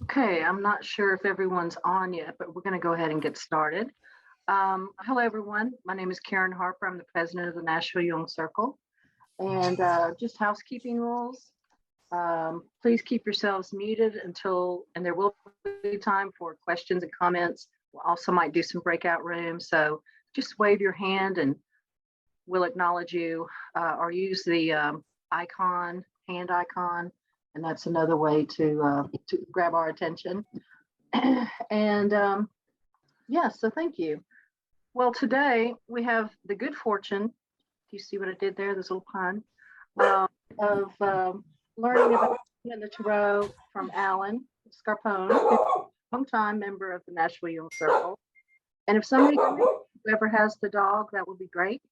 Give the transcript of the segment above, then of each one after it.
Okay, I'm not sure if everyone's on yet, but we're going to go ahead and get started. Hello, everyone. My name is Karen Harper. I'm the president of the Nashville Jung Circle. And just housekeeping rules. Please keep yourselves muted and there will be time for questions and comments. We also might do some breakout rooms. So just wave your hand and we'll acknowledge you or use the hand icon. And that's another way to grab our attention. And yeah, so thank you. Well, today we have the good fortune. Do you see what I did there? This little pun of learning about the tarot from Alan Scalpone, longtime member of the Nashville Jung Circle. And if somebody, whoever has the dog, that would be great.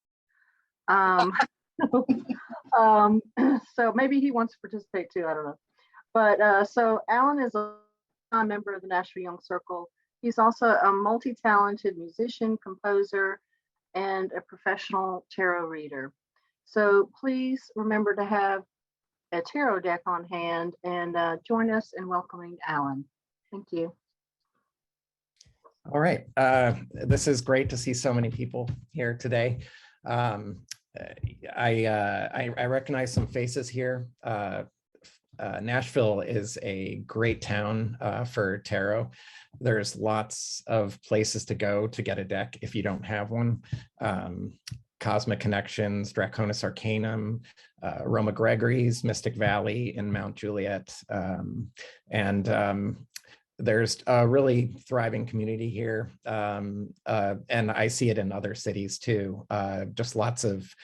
So maybe he wants to participate too. I don't know. But so Alan is a member of the Nashville Jung Circle. He's also a multi-talented musician, composer, and a professional tarot reader. So please remember to have a tarot deck on hand and join us in welcoming Alan. Thank you. All right. This is great to see so many people here today. I recognize some faces here. Nashville is a great town for tarot. There's lots of places to go to get a deck if you don't have one. Cosmic Connections, Draconis Arcanum, Roma Gregory's, Mystic Valley in Mount Juliet. There's a really thriving community here. And I see it in other cities too. Just lots of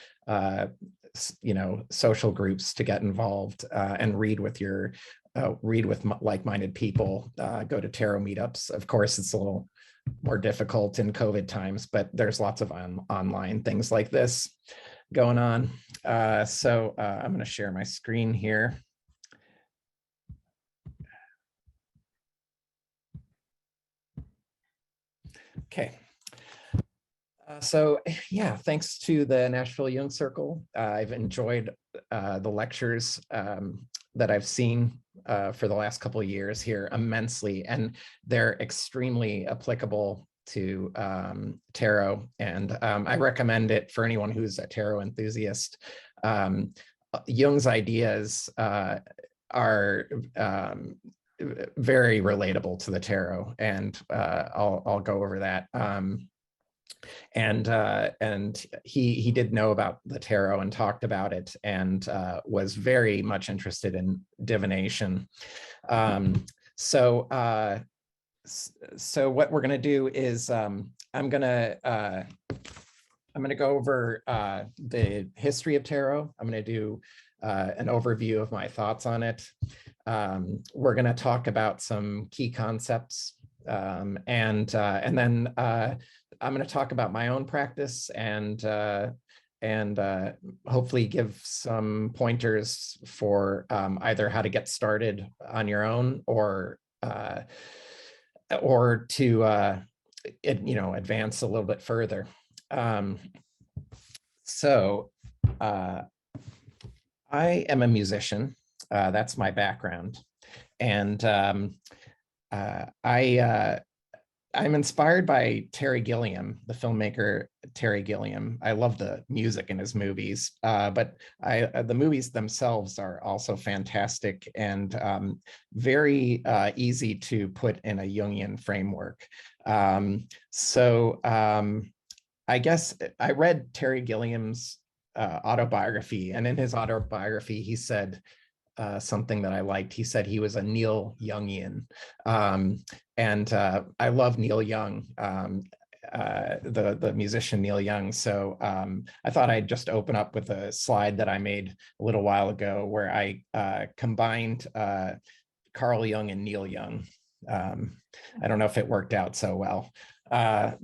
social groups to get involved and read with like-minded people. Go to tarot meetups. Of course, it's a little more difficult in COVID times, but there's lots of online things like this going on. So I'm going to share my screen here. Okay. So yeah, thanks to the Nashville Jung Circle, I've enjoyed the lectures that I've seen for the last couple of years here immensely, and they're extremely applicable to tarot, and I recommend it for anyone who's a tarot enthusiast. Jung's ideas are very relatable to the tarot, and I'll go over that. And he did know about the tarot and talked about it, and was very much interested in divination. So what we're going to do is I'm going to go over the history of tarot. I'm going to do an overview of my thoughts on it. We're going to talk about some key concepts, and then I'm going to talk about my own practice and hopefully give some pointers for either how to get started on your own or to advance a little bit further. So I am a musician. That's my background, and I'm inspired by Terry Gilliam, the filmmaker Terry Gilliam. I love the music in his movies, but the movies themselves are also fantastic and very easy to put in a Jungian framework. I guess I read Terry Gilliam's autobiography, and in his autobiography, he said something that I liked. He said he was a Neil Jungian. And I love Neil Young, the musician Neil Young. So I thought I'd just open up with a slide that I made a little while ago where I combined Carl Jung and Neil Young. I don't know if it worked out so well, I've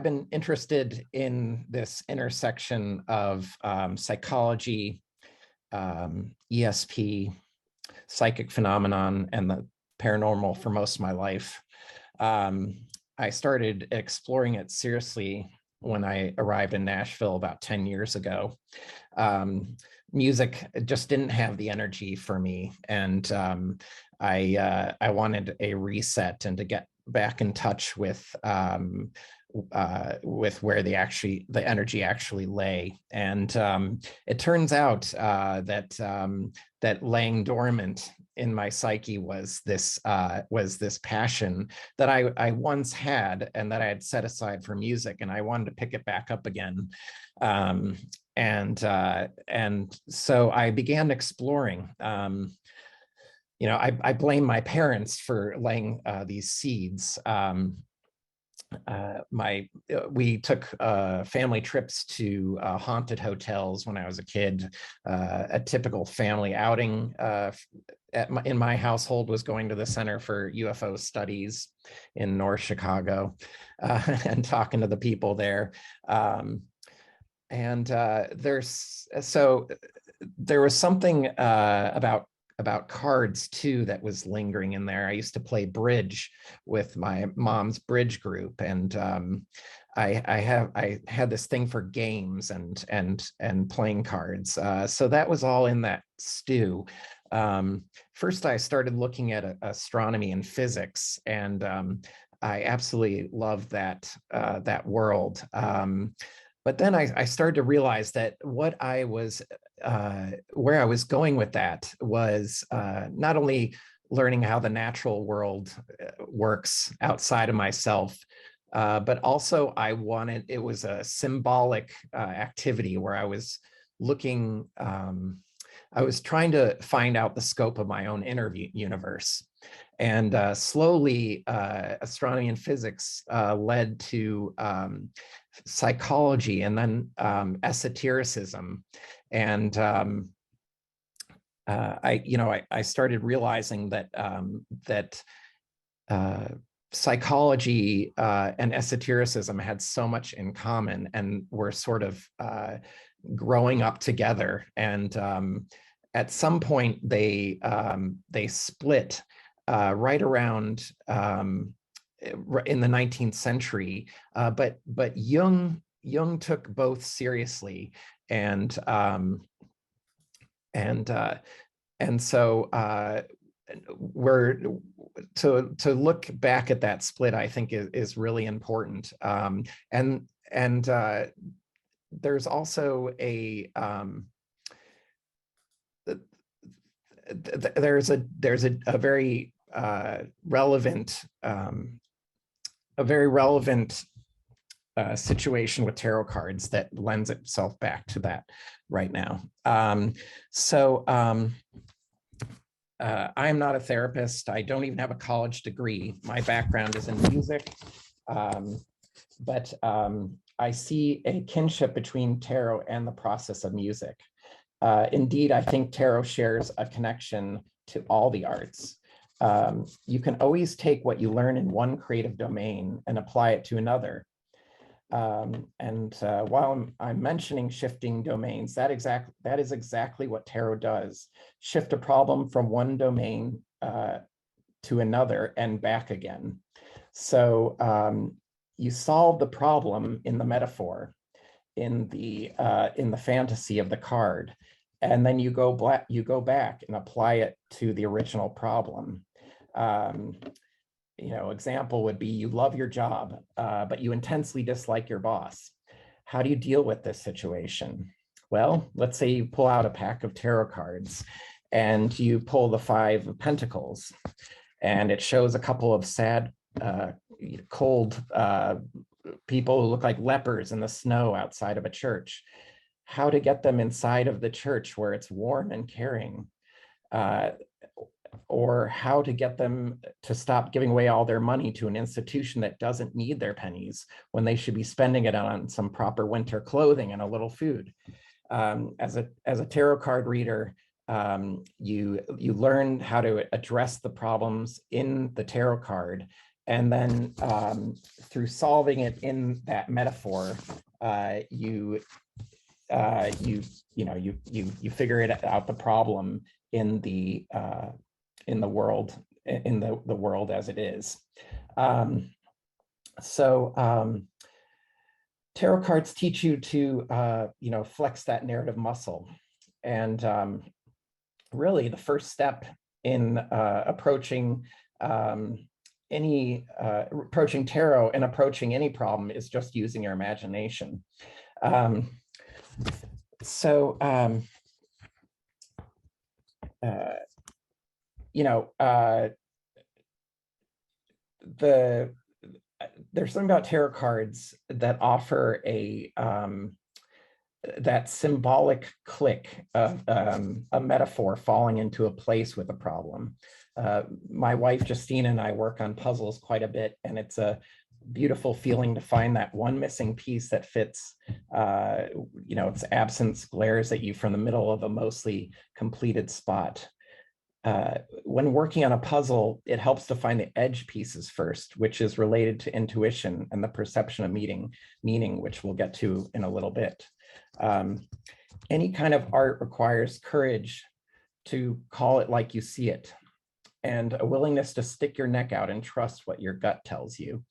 been interested in this intersection of psychology, ESP, psychic phenomenon, and the paranormal for most of my life. I started exploring it seriously when I arrived in Nashville about 10 years ago. Music just didn't have the energy for me, and I wanted a reset and to get back in touch with where the energy actually lay. And it turns out that laying dormant in my psyche was this passion that I once had and that I had set aside for music, and I wanted to pick it back up again. And so I began exploring. I blame my parents for laying these seeds. We took family trips to haunted hotels when I was a kid. A typical family outing in my household was going to the Center for UFO Studies in North Chicago and talking to the people there. There was something about cards too that was lingering in there. I used to play bridge with my mom's bridge group, and I had this thing for games and playing cards. So that was all in that stew. First, I started looking at astronomy and physics, and I absolutely loved that world. But then I started to realize that where I was going with that was not only learning how the natural world works outside of myself, but also it was a symbolic activity where I was looking, I was trying to find out the scope of my own inner universe. And slowly, astronomy and physics led to psychology, and then esotericism. And I started realizing that psychology and esotericism had so much in common, and were sort of growing up together. And at some point, they split right around in the 19th century. But Jung took both seriously, and so we're to look back at that split, I think is really important. And there's also there's a very relevant situation with tarot cards that lends itself back to that right now. I'm not a therapist. I don't even have a college degree. My background is in music, but I see a kinship between tarot and the process of music. Indeed, I think tarot shares a connection to all the arts. You can always take what you learn in one creative domain and apply it to another. While I'm mentioning shifting domains, that is exactly what tarot does. Shift a problem from one domain to another and back again. So you solve the problem in the metaphor, in the fantasy of the card, and then you go back and apply it to the original problem. Example would be, you love your job, but you intensely dislike your boss. How do you deal with this situation? Well, let's say you pull out a pack of tarot cards and you pull the 5 of Pentacles, and it shows a couple of sad, cold people who look like lepers in the snow outside of a church. How to get them inside of the church where it's warm and caring. Or how to get them to stop giving away all their money to an institution that doesn't need their pennies when they should be spending it on some proper winter clothing and a little food. As a tarot card reader, you learn how to address the problems in the tarot card, and then through solving it in that metaphor, you figure it out, the problem in the world, the world as it is. tarot cards teach you to, flex that narrative muscle. And really the first step in approaching approaching tarot and approaching any problem is just using your imagination. Um, so, there's something about tarot cards that offer that symbolic click of a metaphor falling into a place with a problem. My wife Justina and I work on puzzles quite a bit, and it's a beautiful feeling to find that one missing piece that fits. Its absence glares at you from the middle of a mostly completed spot. When working on a puzzle, it helps to find the edge pieces first, which is related to intuition and the perception of meaning, which we'll get to in a little bit. Any kind of art requires courage to call it like you see it, and a willingness to stick your neck out and trust what your gut tells you.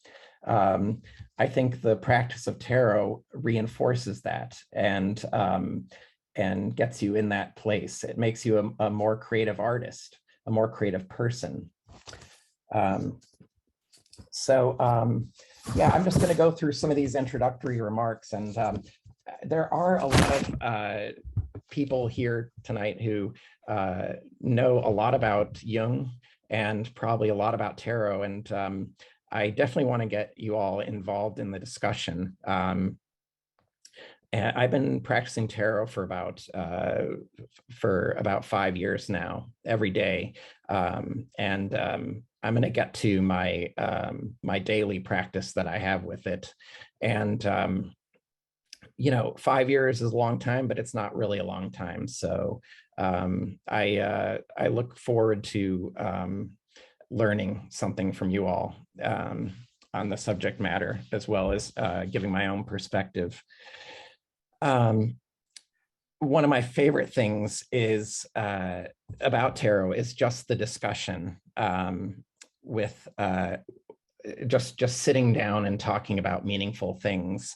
I think the practice of tarot reinforces that and gets you in that place. It makes you a more creative artist, a more creative person. I'm just going to go through some of these introductory remarks, and there are a lot of people here tonight who know a lot about Jung and probably a lot about tarot, and I definitely want to get you all involved in the discussion. And I've been practicing tarot for about 5 years now, every day, and I'm going to get to my my daily practice that I have with it. And 5 years is a long time, but it's not really a long time. So I look forward to learning something from you all on the subject matter, as well as giving my own perspective. One of my favorite things is about tarot is just the discussion with just sitting down and talking about meaningful things.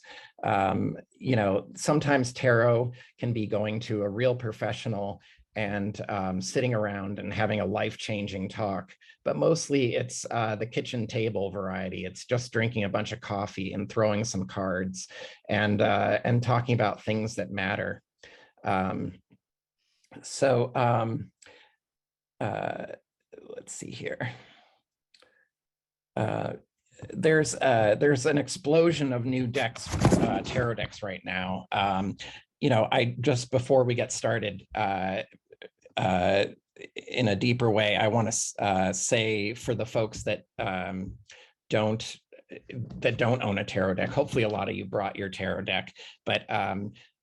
Sometimes tarot can be going to a real professional and sitting around and having a life-changing talk, but mostly it's the kitchen table variety. It's just drinking a bunch of coffee and throwing some cards and talking about things that matter. Let's see here. There's an explosion of new decks, tarot decks right now. I just, before we get started, in a deeper way, I want to say, for the folks that don't own a tarot deck, hopefully a lot of you brought your tarot deck, but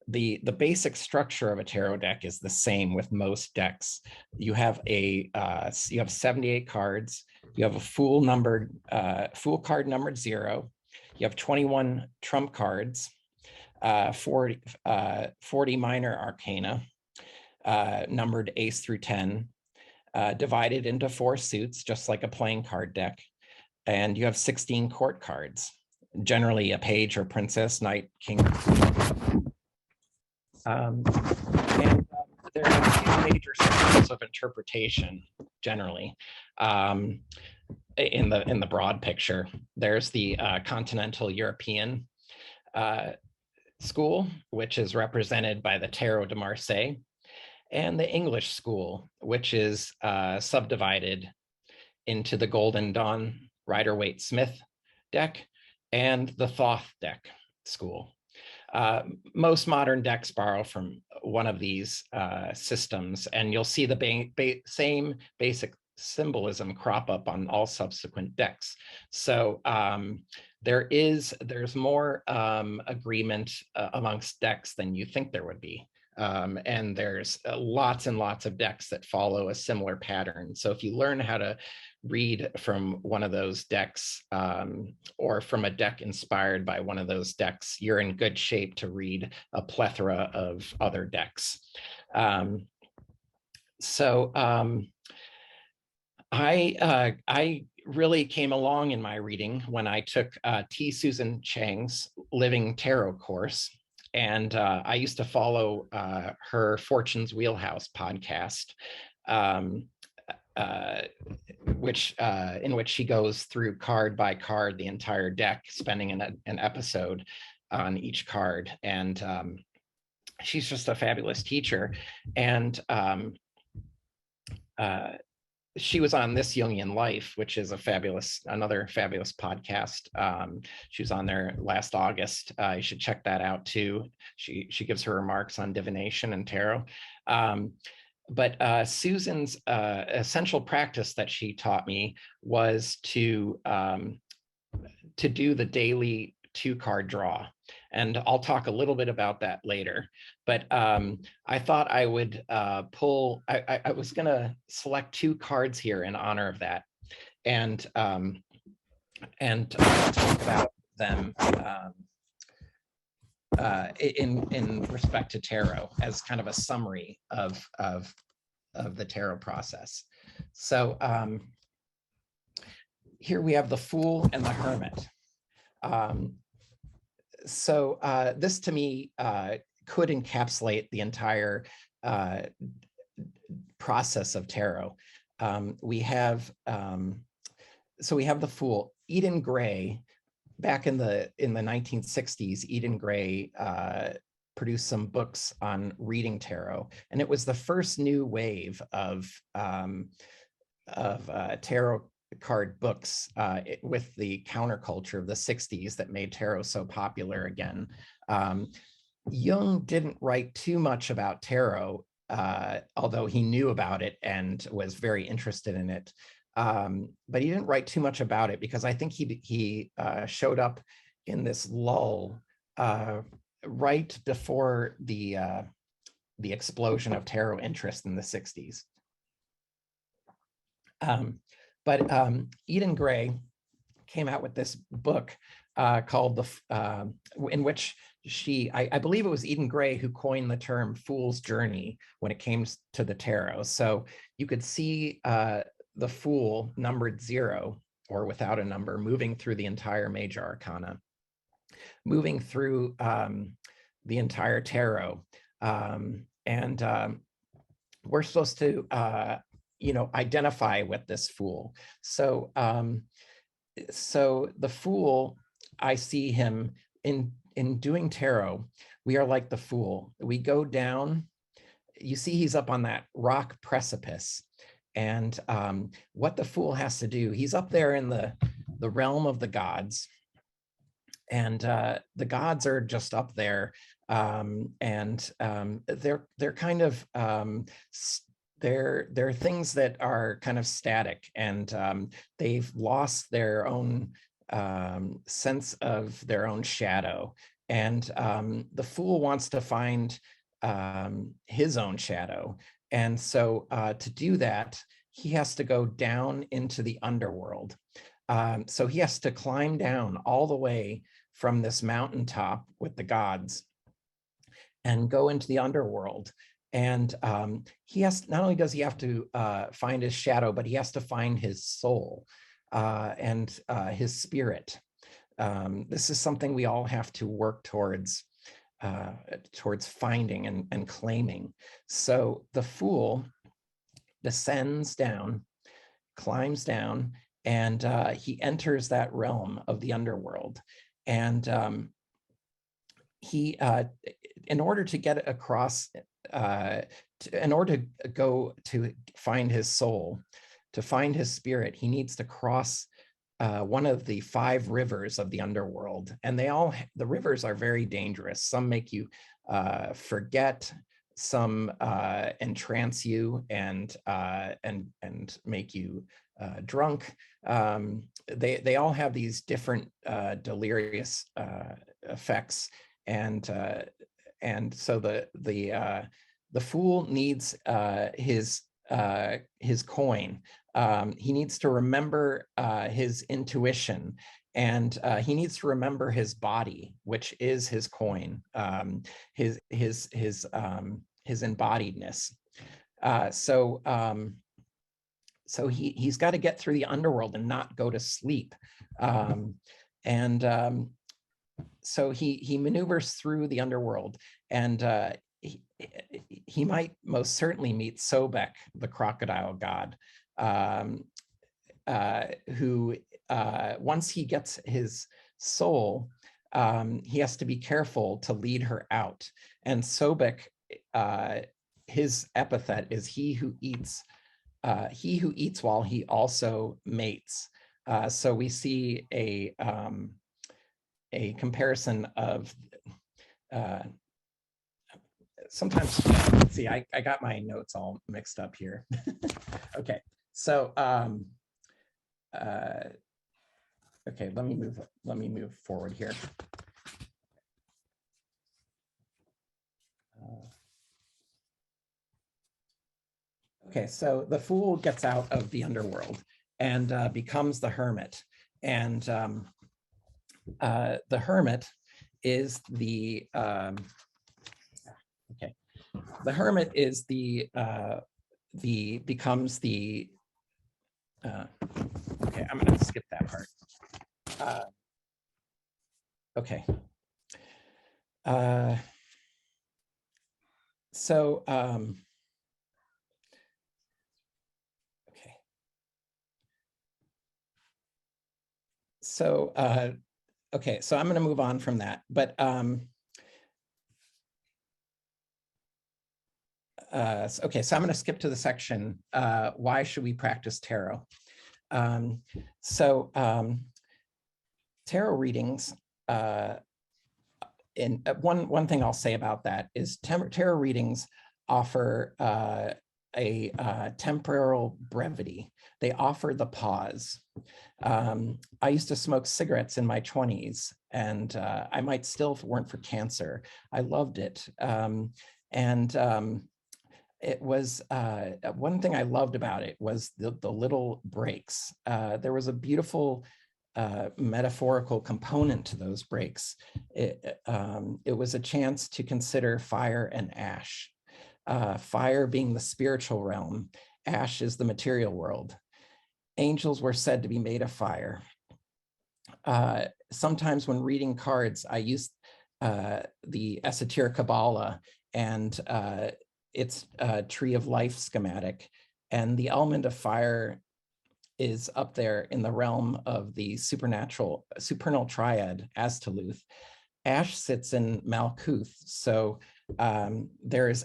the basic structure of a tarot deck is the same with most decks. You have 78 cards. You have a full card numbered 0. You have 21 trump cards, 40 minor arcana, numbered ace through 10, divided into 4 suits, just like a playing card deck. And you have 16 court cards, generally a page or princess, knight, king. There are 2 major systems of interpretation, generally. In the broad picture, there's the continental European school, which is represented by the Tarot de Marseille, and the English school, which is subdivided into the Golden Dawn Rider-Waite-Smith deck and the Thoth deck school. Most modern decks borrow from one of these systems, and you'll see the same basic symbolism crop up on all subsequent decks. So there's more agreement amongst decks than you think there would be. And there's lots and lots of decks that follow a similar pattern. So if you learn how to read from one of those decks, or from a deck inspired by one of those decks, you're in good shape to read a plethora of other decks. I really came along in my reading when I took T. Susan Chang's Living Tarot course. And I used to follow her Fortune's Wheelhouse podcast, um, in which she goes through card by card the entire deck, spending an episode on each card. And she's just a fabulous teacher. And she was on This Jungian Life, which is another fabulous podcast. She was on there last August. You should check that out too. She gives her remarks on divination and tarot. But Susan's essential practice that she taught me was to do the daily 2-card draw. And I'll talk a little bit about that later. But I thought I would pull, I was going to select 2 cards here in honor of that, and talk about them in respect to tarot as kind of a summary of the tarot process. So here we have the Fool and the Hermit. So this to me could encapsulate the entire process of tarot. We have the Fool. Eden Gray, back in the 1960s, Eden Gray produced some books on reading tarot, and it was the first new wave of tarot card books with the counterculture of the 60s that made tarot so popular again. Jung didn't write too much about tarot, although he knew about it and was very interested in it. But he didn't write too much about it because I think he showed up in this lull right before the explosion of tarot interest in the 60s. But Eden Gray came out with this book called in which I believe it was Eden Gray who coined the term Fool's Journey when it came to the tarot. So you could see the Fool numbered 0 or without a number, moving through the entire major arcana, moving through the entire tarot. We're supposed to identify with this Fool. So the Fool, I see him in doing tarot. We are like the Fool. We go down. You see, he's up on that rock precipice, and what the Fool has to do, he's up there in the realm of the gods, and the gods are just up there, and they're kind of they're things that are kind of static, and they've lost their own sense of their own shadow. And the Fool wants to find his own shadow. And so to do that, he has to go down into the underworld. So he has to climb down all the way from this mountaintop with the gods and go into the underworld. And he has, not only does he have to find his shadow, but he has to find his soul and his spirit. This is something we all have to work towards finding and claiming. So the Fool descends down, climbs down, and he enters that realm of the underworld. And he, in order to get across, in order to go to find his soul, to find his spirit, he needs to cross one of the 5 rivers of the underworld. And the rivers are very dangerous. Some make you forget, some entrance you and make you drunk. They all have these different delirious effects. And so the Fool needs his coin. He needs to remember his intuition, and he needs to remember his body, which is his coin, his embodiedness. So so he's got to get through the underworld and not go to sleep. And so he maneuvers through the underworld, and he might most certainly meet Sobek, the crocodile god, who once he gets his soul, he has to be careful to lead her out. And Sobek, his epithet is he who eats while he also mates. So we see a comparison of sometimes, see, I got my notes all mixed up here. Okay, so okay, let me move forward here. Okay, so the fool gets out of the underworld and becomes the hermit. And the hermit is the okay. The hermit is becomes the okay. I'm going to skip that part. Okay. So okay. So okay, so I'm going to move on from that, but okay, so I'm going to skip to the section, why should we practice tarot? Tarot readings, and one thing I'll say about that is tarot readings offer a temporal brevity. They offer the pause. I used to smoke cigarettes in my 20s, and I might still if it weren't for cancer. I loved it. It was one thing I loved about it was the little breaks. There was a beautiful metaphorical component to those breaks. It was a chance to consider fire and ash. Fire being the spiritual realm, ash is the material world. Angels were said to be made of fire. Sometimes when reading cards, I use the esoteric Kabbalah and its tree of life schematic, and the element of fire is up there in the realm of the supernal triad, Aztaluth. Ash sits in Malkuth, so there's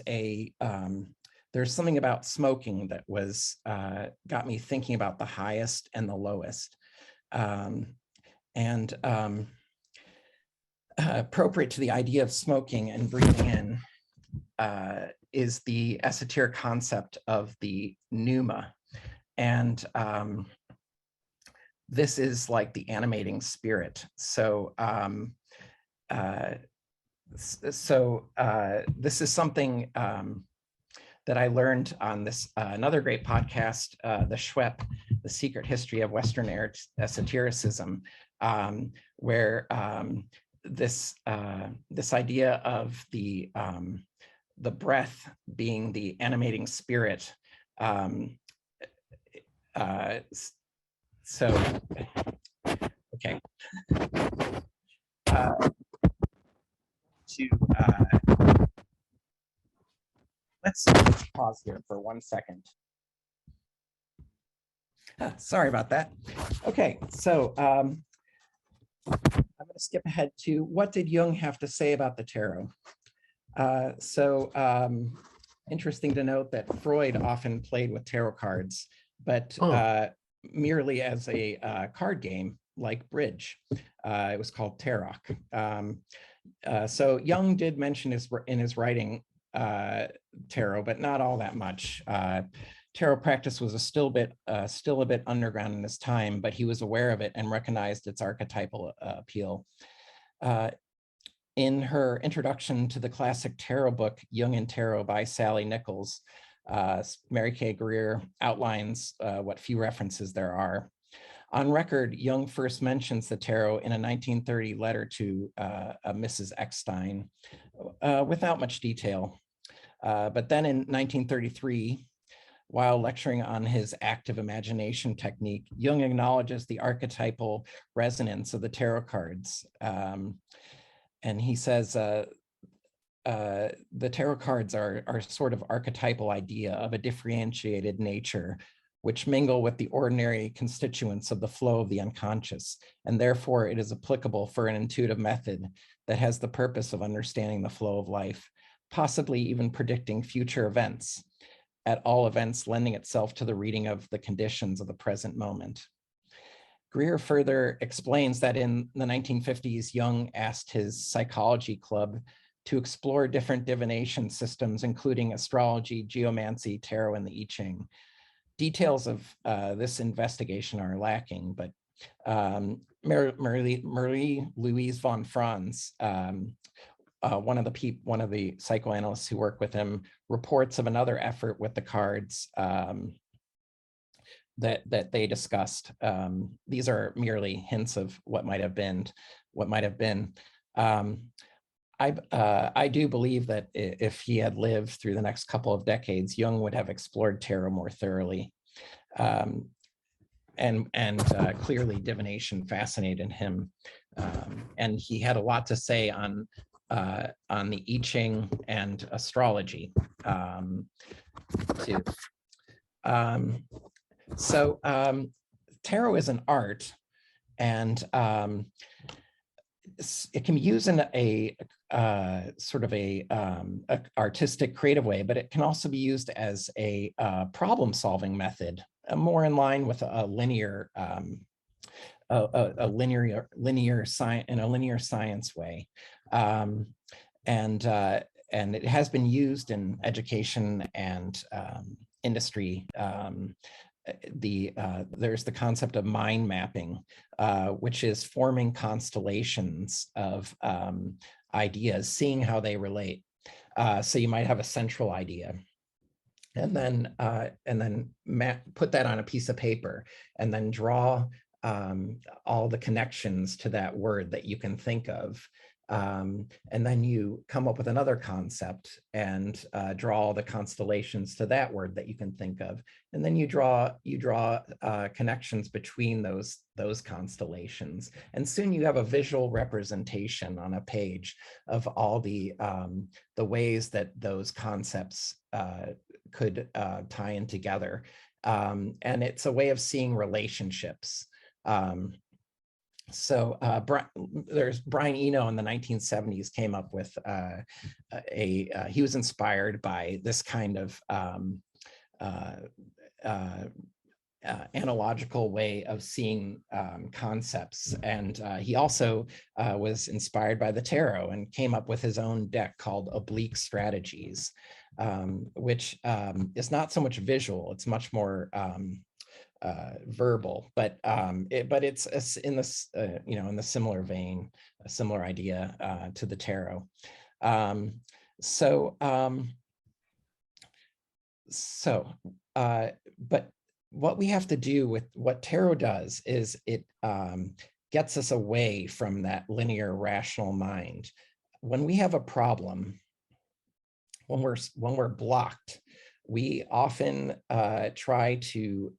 something about smoking that was got me thinking about the highest and the lowest, and appropriate to the idea of smoking and breathing in is the esoteric concept of the pneuma. And this is like the animating spirit. So this is something that I learned on this another great podcast, the Schwepp, The Secret History of Western Esotericism, where this idea of the breath being the animating spirit. So, okay. Let's pause here for 1 second. Sorry about that. Okay, so I'm going to skip ahead to what did Jung have to say about the tarot? Interesting to note that Freud often played with tarot cards, but merely as a card game like bridge. It was called tarot. So Jung did mention in his writing tarot, but not all that much. Tarot practice was still a bit underground in his time, but he was aware of it and recognized its archetypal appeal. In her introduction to the classic tarot book, Jung and Tarot by Sally Nichols, Mary Kay Greer outlines what few references there are. On record, Jung first mentions the tarot in a 1930 letter to Mrs. Eckstein without much detail. But then in 1933, While lecturing on his active imagination technique, Jung acknowledges the archetypal resonance of the tarot cards. And he says, the tarot cards are sort of archetypal idea of a differentiated nature, which mingle with the ordinary constituents of the flow of the unconscious, and therefore it is applicable for an intuitive method that has the purpose of understanding the flow of life, possibly even predicting future events, at all events lending itself to the reading of the conditions of the present moment. Greer further explains that in the 1950s, Jung asked his psychology club to explore different divination systems, including astrology, geomancy, tarot, and the I Ching. Details of this investigation are lacking, but Marie Louise von Franz, one of the psychoanalysts who work with him, reports of another effort with the cards that they discussed. These are merely hints of what might have been. I do believe that if he had lived through the next couple of decades, Jung would have explored tarot more thoroughly. And clearly divination fascinated him. And he had a lot to say on the I Ching and astrology too. So tarot is an art, and it can be used in a sort of a artistic, creative way, but it can also be used as a problem-solving method, more in line with a linear science way, and it has been used in education and industry. There's the concept of mind mapping, which is forming constellations of ideas, seeing how they relate. So you might have a central idea, and then put that on a piece of paper, and then draw all the connections to that word that you can think of. And then you come up with another concept and draw all the constellations to that word that you can think of. And then you draw connections between those constellations. And soon you have a visual representation on a page of all the ways that those concepts could tie in together. And it's a way of seeing relationships. So there's Brian Eno in the 1970s came up with he was inspired by this kind of analogical way of seeing concepts. And he also was inspired by the tarot and came up with his own deck called Oblique Strategies, which is not so much visual, it's much more verbal, but it's in this in the similar vein, a similar idea to the tarot. But what we have to do with what tarot does is it gets us away from that linear rational mind. When we have a problem, when we're blocked, we often try to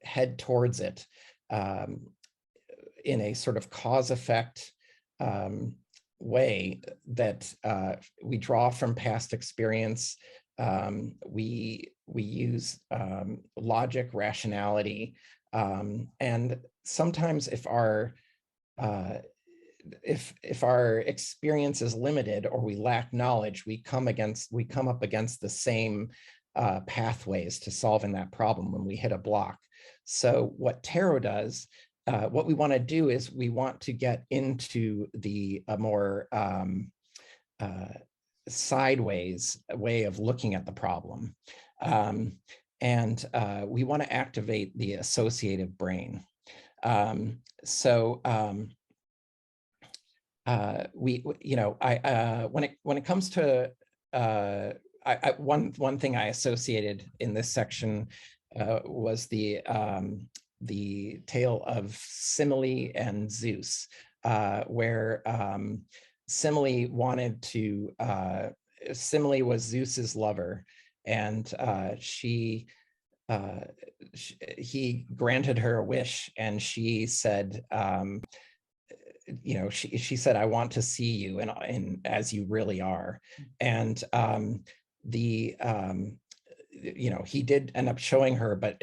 head towards it in a sort of cause-effect way that we draw from past experience. We use logic, rationality, and sometimes if our experience is limited or we lack knowledge, we come up against the same pathways to solving that problem when we hit a block. So what tarot does, what we want to do is we want to get into the more sideways way of looking at the problem. And we want to activate the associative brain. When it comes to one thing I associated in this section was the tale of Simile and Zeus, where Simile was Zeus's lover, and he granted her a wish, and she said, she said, "I want to see you and as you really are." And he did end up showing her, but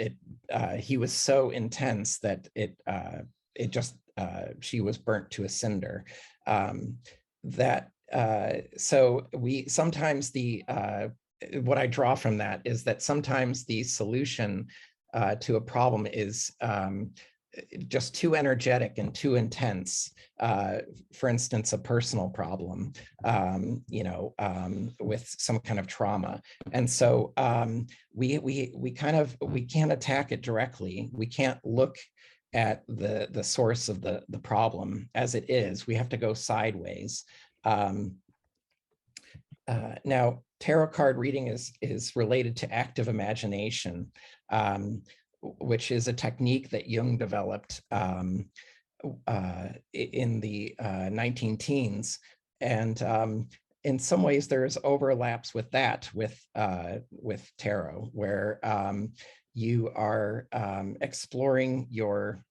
he was so intense that she was burnt to a cinder. So we sometimes what I draw from that is that sometimes the solution to a problem is just too energetic and too intense. For instance, a personal problem, with some kind of trauma. And so we can't attack it directly. We can't look at the source of the problem as it is. We have to go sideways. Now, tarot card reading is related to active imagination, which is a technique that Jung developed in the 19 teens. And in some ways, there's overlaps with that, with tarot, where you are exploring you're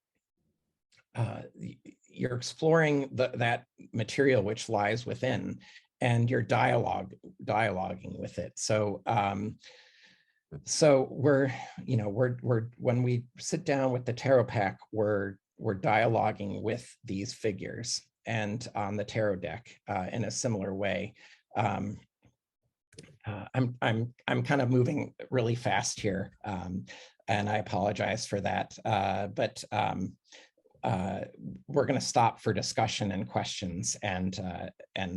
exploring that material which lies within, and you're dialoguing with it. So we're when we sit down with the tarot pack, we're dialoguing with these figures, and on the tarot deck in a similar way. I'm kind of moving really fast here, and I apologize for that. But we're going to stop for discussion and questions, and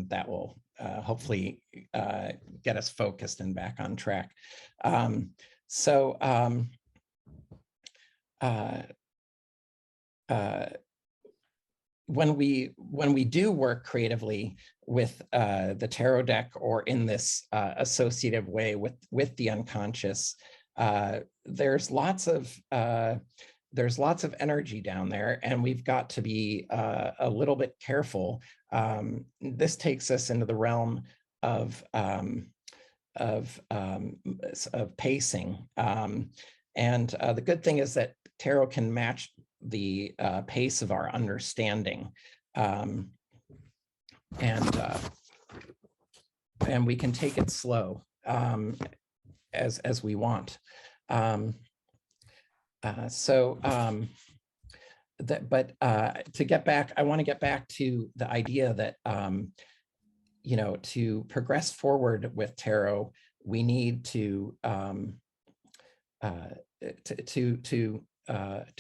that will hopefully get us focused and back on track. When we do work creatively with the tarot deck, or in this associative way with the unconscious, there's lots of energy down there, and we've got to be a little bit careful. This takes us into the realm of pacing, and the good thing is that tarot can match the pace of our understanding, and we can take it slow as we want. To get back, I want to get back to the idea that to progress forward with tarot, we need to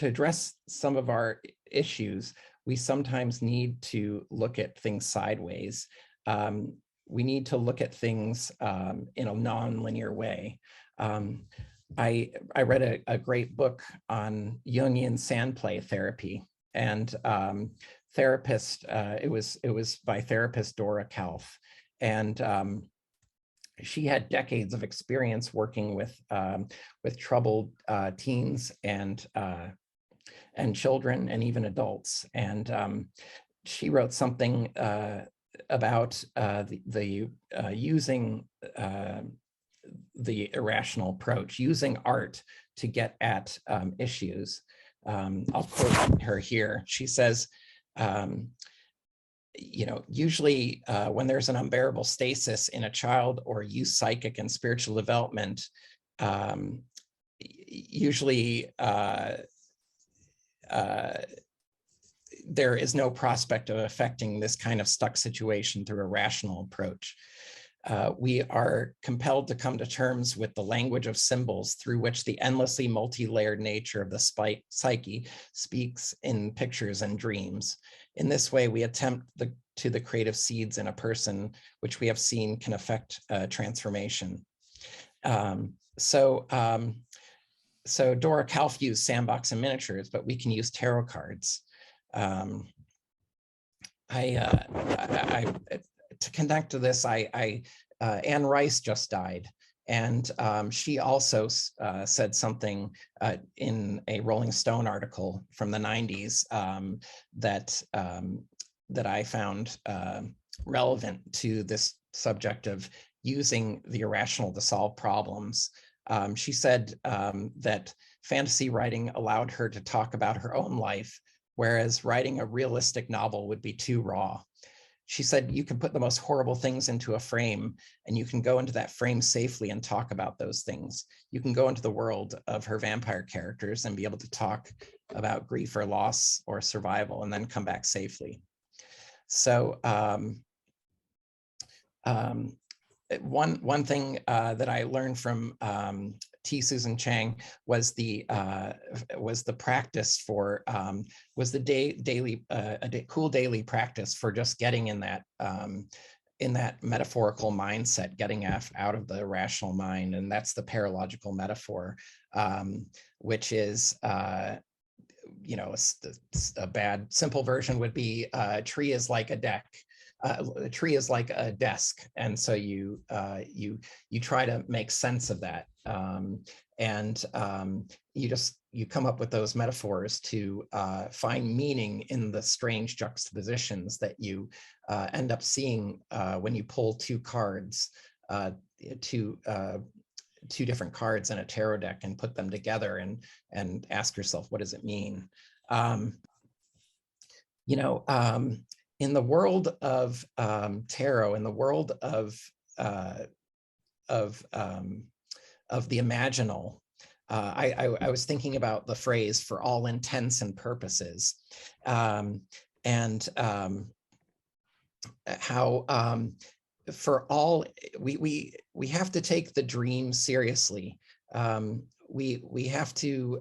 address some of our issues. We sometimes need to look at things sideways. We need to look at things in a non-linear way. I read a great book on Jungian sand play therapy, and it was by therapist Dora Kalf, and she had decades of experience working with troubled teens and children, and even adults. And she wrote something about using the irrational approach, using art to get at issues. I'll quote her here. She says, usually when there's an unbearable stasis in a child or youth psychic and spiritual development, usually there is no prospect of affecting this kind of stuck situation through a rational approach. We are compelled to come to terms with the language of symbols through which the endlessly multi-layered nature of the psyche speaks in pictures and dreams. In this way, we attempt the creative seeds in a person, which we have seen can affect transformation. So Dora Kalf used sandbox and miniatures, but we can use tarot cards. To connect to this, Anne Rice just died, and she also said something in a Rolling Stone article from the 90s that I found relevant to this subject of using the irrational to solve problems. She said that fantasy writing allowed her to talk about her own life, whereas writing a realistic novel would be too raw. She said you can put the most horrible things into a frame and you can go into that frame safely and talk about those things. You can go into the world of her vampire characters and be able to talk about grief or loss or survival and then come back safely. So one thing that I learned from T. Susan Chang was the practice for was the cool daily practice for just getting in that metaphorical mindset, getting out of the rational mind, and that's the paralogical metaphor, which is you know, a bad simple version would be a tree is like a deck. A tree is like a desk, and so you try to make sense of that, and you come up with those metaphors to find meaning in the strange juxtapositions that you end up seeing when you pull two cards, two different cards in a tarot deck, and put them together and ask yourself, what does it mean? You know, in the world of tarot, in the world of the imaginal, I was thinking about the phrase "for all intents and purposes," and how for all we have to take the dream seriously. We have to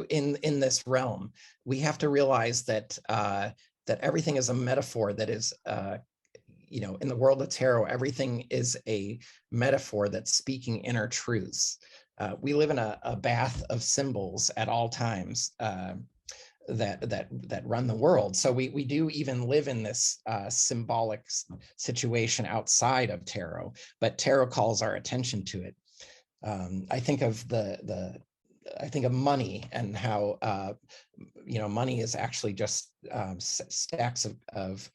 in this realm, we have to realize that that everything is a metaphor that is, you know, in the world of tarot, everything is a metaphor that's speaking inner truths. We live in a bath of symbols at all times that run the world. So we do even live in this symbolic situation outside of tarot, but tarot calls our attention to it. I think of I think of money and how you know, money is actually just stacks of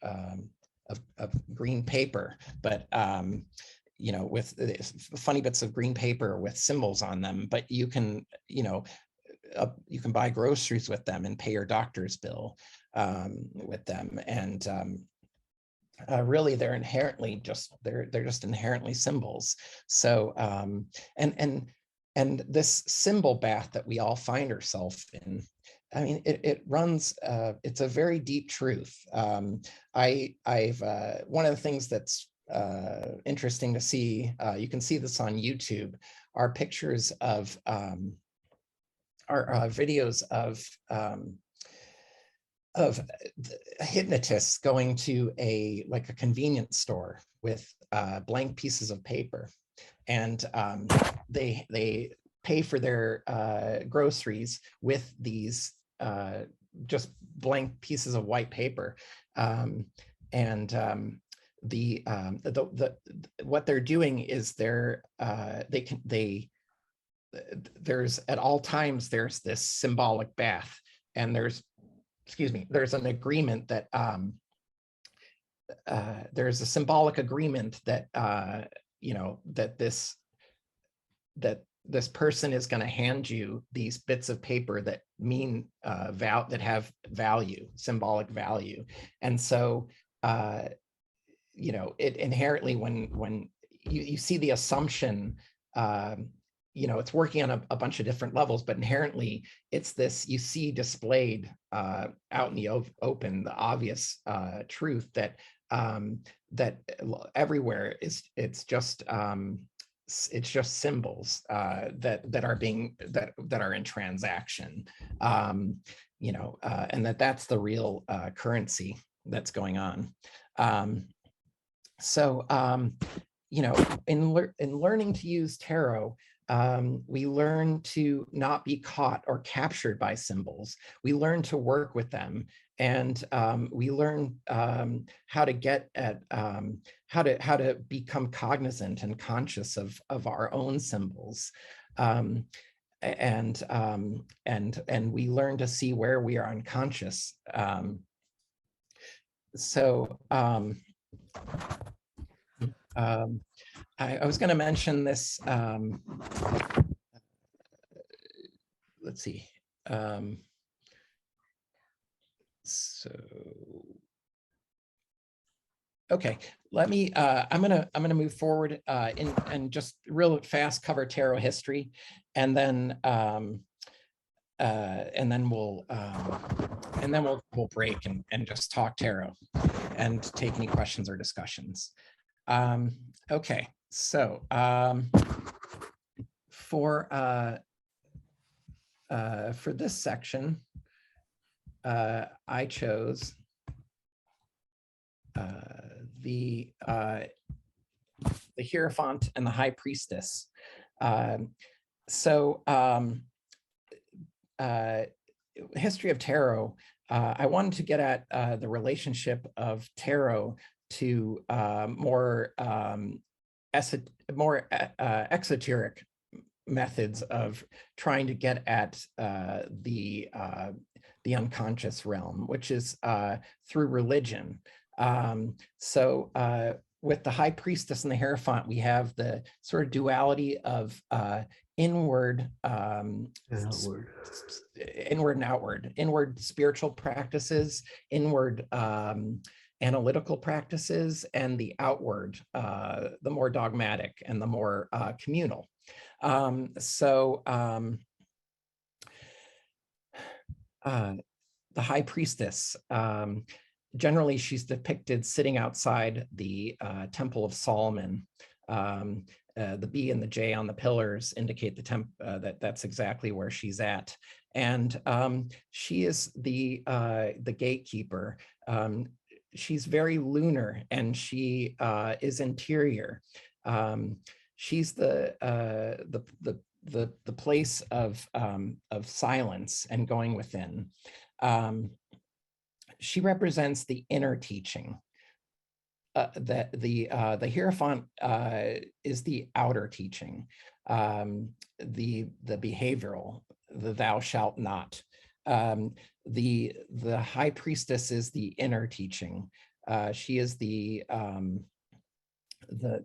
green paper, but you know, with funny bits of green paper with symbols on them. But you can, you know, you can buy groceries with them and pay your doctor's bill with them, and really they're inherently just they're just inherently symbols. So and this symbol bath that we all find ourselves in, I mean, it runs, it's a very deep truth. I've one of the things that's interesting to see, you can see this on YouTube, are pictures of videos of hypnotists going to a convenience store with blank pieces of paper, and they pay for their groceries with these just blank pieces of white paper, what they're doing is there's at all times there's this symbolic bath, and there's an agreement that there's a symbolic agreement that you know, that this person is going to hand you these bits of paper that mean that have value, symbolic value. And so you know, it inherently, when you see the assumption, you know, it's working on a bunch of different levels, but inherently it's this, you see displayed out in the open, the obvious truth that that everywhere it's just symbols that are in transaction, you know, and that's the real currency that's going on. So you know, in learning to use tarot, we learn to not be caught or captured by symbols. We learn to work with them, and we learn how to get at how to become cognizant and conscious of our own symbols, and we learn to see where we are unconscious. I was going to mention this. Let's see. So, okay, let me. I'm gonna move forward and just real fast cover tarot history, and then we'll break and just talk tarot and take any questions or discussions. Okay, so for this section, I chose the Hierophant and the High Priestess. History of tarot. I wanted to get at the relationship of tarot to more exoteric methods of trying to get at the unconscious realm, which is through religion. With the High Priestess and the Hierophant, we have the sort of duality of inward and outward, inward spiritual practices, inward analytical practices, and the outward, the more dogmatic and the more communal. The High Priestess, generally she's depicted sitting outside the Temple of Solomon. The B and the J on the pillars indicate that's exactly where she's at. And she is the gatekeeper. She's very lunar, and she is interior. She's the place of silence and going within. She represents the inner teaching. The Hierophant is the outer teaching, the behavioral, the thou shalt not. The High Priestess is the inner teaching. She is the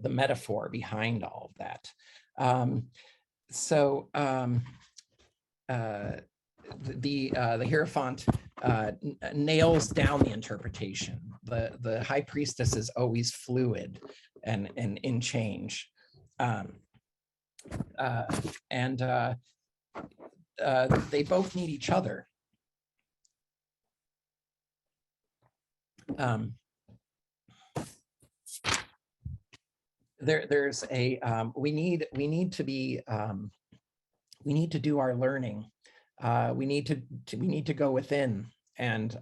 metaphor behind all of that. The Hierophant nails down the interpretation. The High Priestess is always fluid and in change. They both need each other. There's a we need to do our learning. We need to go within and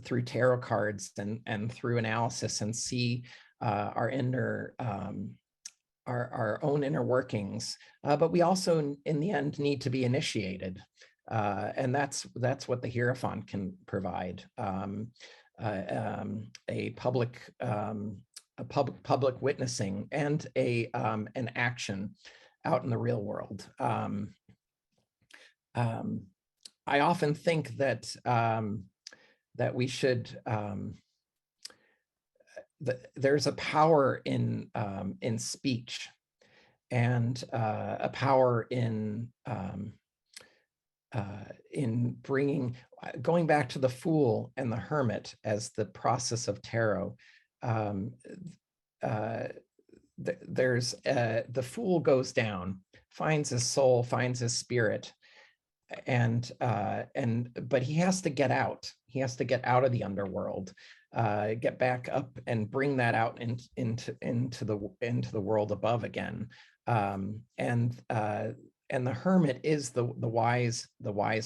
through tarot cards and through analysis and see our inner our own inner workings. But we also, in the end, need to be initiated, and that's what the Hierophant can provide. A public witnessing and an action out in the real world. I often think that that we should there's a power in speech, and a power in bringing, going back to the Fool and the Hermit as the process of tarot. There's the Fool goes down, finds his soul, finds his spirit, but he has to get out. He has to get out of the underworld, get back up and bring that out into the world above again. And the Hermit is the wise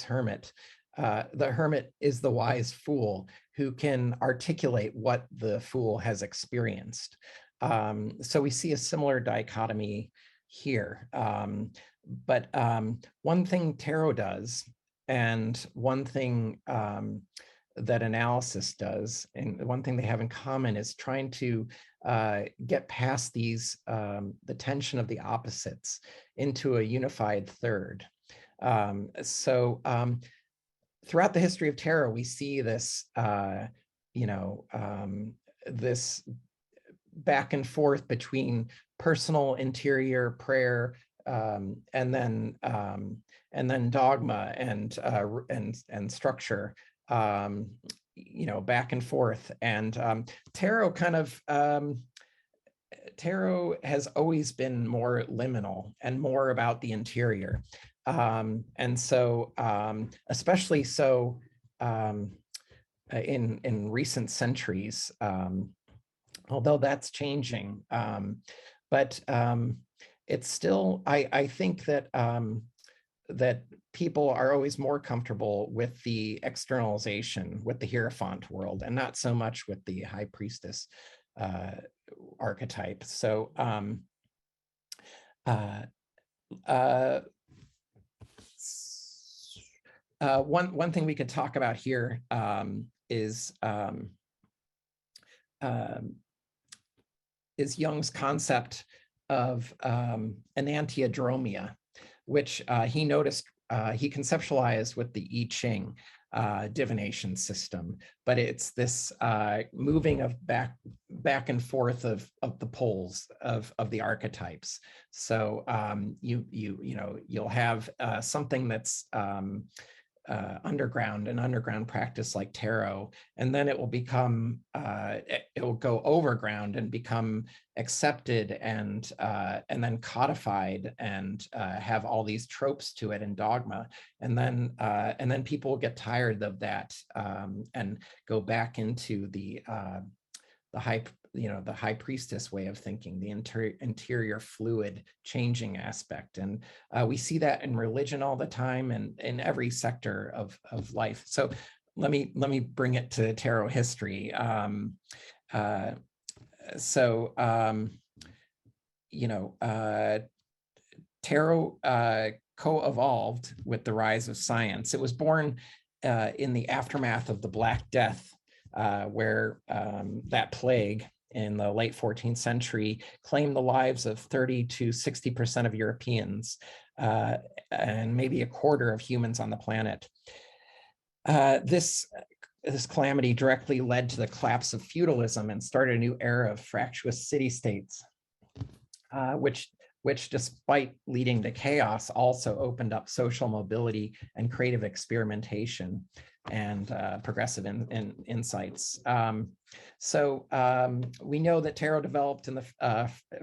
hermit. The Hermit is the wise Fool who can articulate what the Fool has experienced. So we see a similar dichotomy here. But one thing tarot does, and one thing that analysis does, and one thing they have in common, is trying to get past these, the tension of the opposites, into a unified third. Throughout the history of tarot, we see this, this back and forth between personal interior prayer, and then dogma and structure, back and forth. And tarot kind of tarot has always been more liminal and more about the interior. And so, especially so in recent centuries, although that's changing, but it's still, I think that that people are always more comfortable with the externalization, with the Hierophant world, and not so much with the High Priestess archetype. So one thing we could talk about here is Jung's concept of enantiodromia, which he noticed, he conceptualized with the I Ching divination system, but it's this moving of back and forth of the poles of the archetypes. So you'll have something that's an underground practice like tarot, and then it will become it will go overground and become accepted and then codified and have all these tropes to it and dogma, and then people will get tired of that and go back into the high priestess way of thinking, the interior fluid changing aspect. And we see that in religion all the time and in every sector of life. So let me bring it to tarot history. Tarot co-evolved with the rise of science. It was born in the aftermath of the Black Death, where that plague in the late 14th century claimed the lives of 30 to 60% of Europeans, and maybe a quarter of humans on the planet. This calamity directly led to the collapse of feudalism and started a new era of fractious city-states, which despite leading to chaos, also opened up social mobility and creative experimentation and progressive insights. We know that tarot developed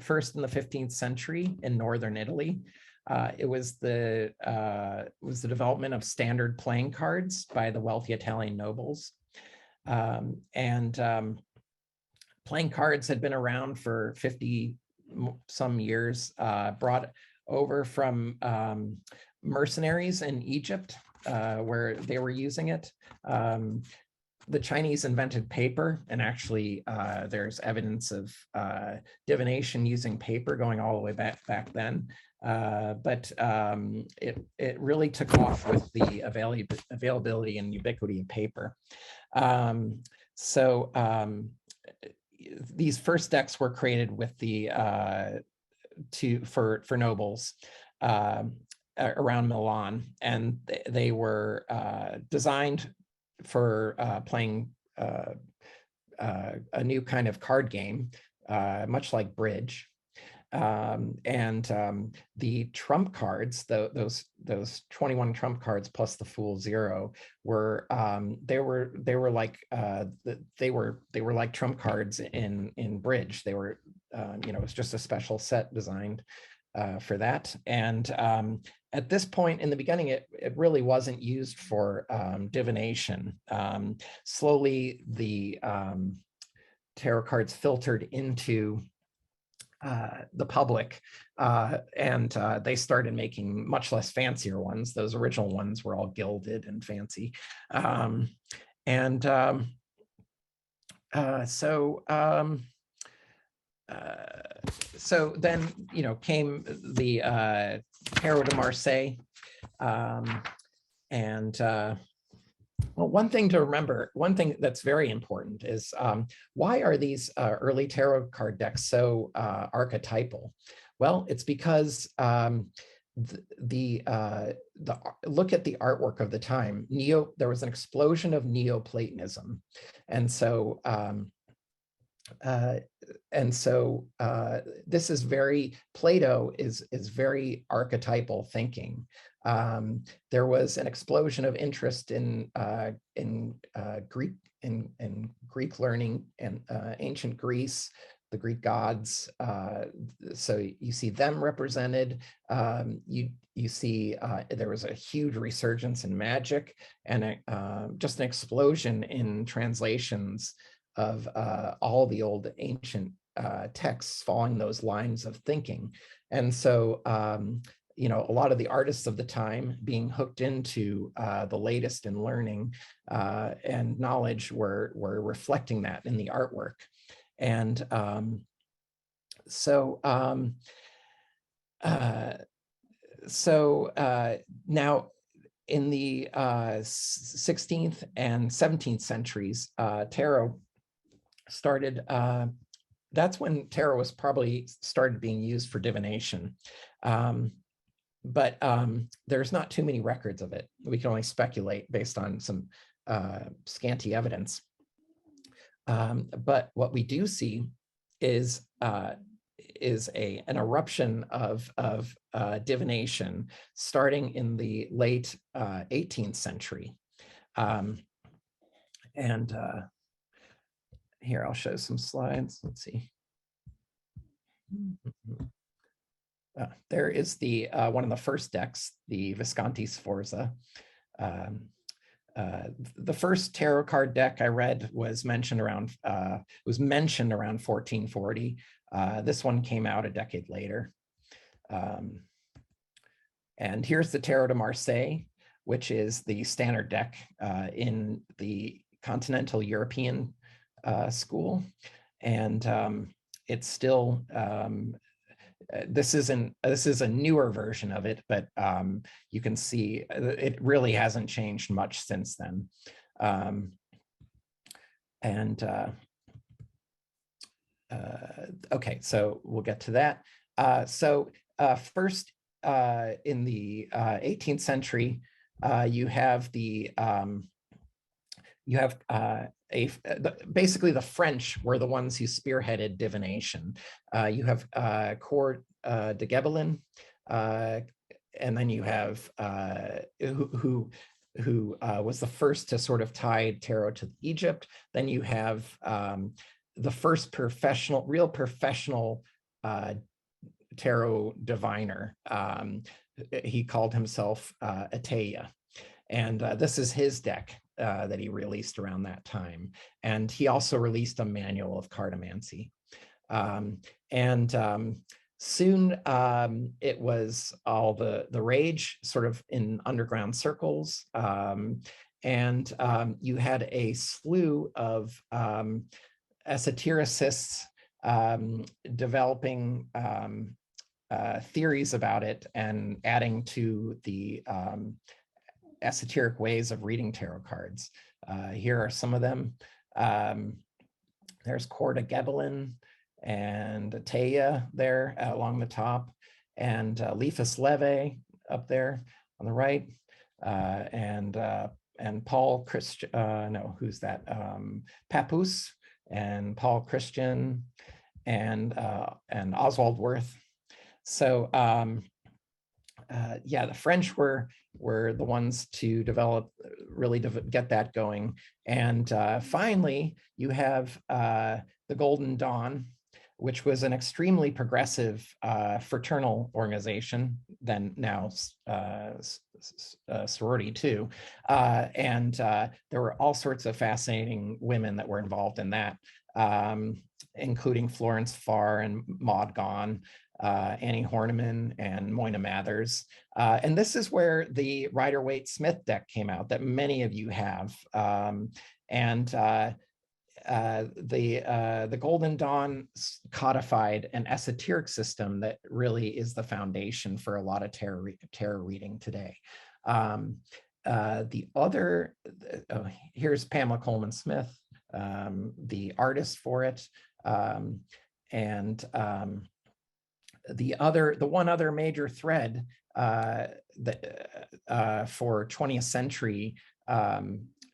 first in the 15th century in northern Italy. It was the development of standard playing cards by the wealthy Italian nobles. Playing cards had been around for 50 some years, brought over from mercenaries in Egypt, where they were using it. The Chinese invented paper, and actually there's evidence of divination using paper going all the way back then. But it really took off with the availability and ubiquity of paper. These first decks were created with the for nobles around Milan, and they were designed for playing a new kind of card game, much like bridge. The trump cards, those 21 trump cards plus the Fool Zero, were like trump cards in bridge. They were it was just a special set designed for that. And at this point in the beginning, it really wasn't used for divination. Slowly, the tarot cards filtered into the public, and they started making much less fancier ones. Those original ones were all gilded and fancy. So then, came the Tarot de Marseille. Well, one thing to remember, one thing that's very important is why are these early tarot card decks so archetypal? Well, it's because look at the artwork of the time. There was an explosion of Neoplatonism, and so and so this is Plato is very archetypal thinking. There was an explosion of interest in Greek learning and ancient Greece, the Greek gods. So you see them represented. You see there was a huge resurgence in magic, and just an explosion in translations of all the old ancient texts following those lines of thinking. And so a lot of the artists of the time being hooked into the latest in learning and knowledge were reflecting that in the artwork. And now in the 16th and 17th centuries, tarot started, that's when tarot was probably started being used for divination. But there's not too many records of it. We can only speculate based on some scanty evidence. But what we do see is an eruption of divination starting in the late 18th century. Here, I'll show some slides. Let's see. There is the one of the first decks, the Visconti Sforza. The first tarot card deck I read was mentioned around 1440. This one came out a decade later. And here's the Tarot de Marseille, which is the standard deck in the continental European school. And it's still, this is a newer version of it, but you can see it really hasn't changed much since then. Okay, so we'll get to that. First, in the 18th century, you have basically the French were the ones who spearheaded divination. You have Coeur de Gebelin, and then you have who was the first to sort of tie tarot to Egypt. Then you have the first real professional tarot diviner. He called himself Ateya, and this is his deck that he released around that time. And he also released a manual of cartomancy. Soon it was all the rage sort of in underground circles. You had a slew of esotericists developing theories about it and adding to the esoteric ways of reading tarot cards. Here are some of them. There's Coeur de Gebelin and Ateya there along the top, and Eliphas Levi up there on the right, and Paul Christian, no, who's that? Papoose and Paul Christian and Oswald Wirth. So yeah, the French were the ones to develop, really to get that going. And finally, you have the Golden Dawn, which was an extremely progressive fraternal organization, then now sorority too. There were all sorts of fascinating women that were involved in that, including Florence Farr and Maud Gonne, Annie Horniman and Moyna Mathers. And this is where the Rider-Waite-Smith deck came out that many of you have. The Golden Dawn codified an esoteric system that really is the foundation for a lot of tarot reading today. Here's Pamela Coleman Smith, the artist for it. The one other major thread for 20th century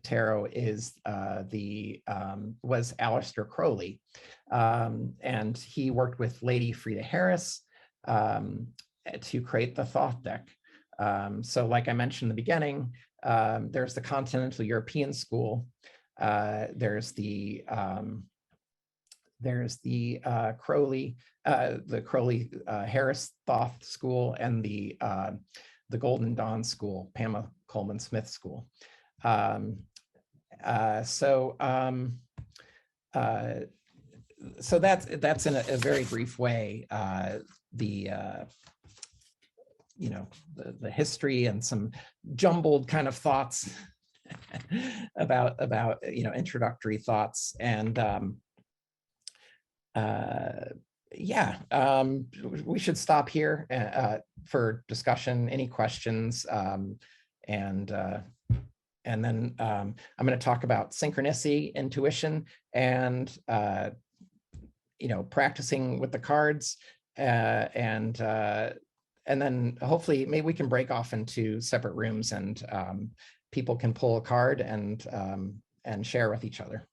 tarot is was Aleister Crowley, and he worked with Lady Frida Harris to create the Thoth deck. So like I mentioned in the beginning, there's the continental European school, there's the Crowley, Harris Thoth school, and the Golden Dawn school, Pamela Coleman Smith school. So that's in a very brief way the history and some jumbled kind of thoughts about introductory thoughts. And we should stop here for discussion. Any questions? And then I'm going to talk about synchronicity, intuition, and practicing with the cards, and then hopefully maybe we can break off into separate rooms, and people can pull a card and share with each other.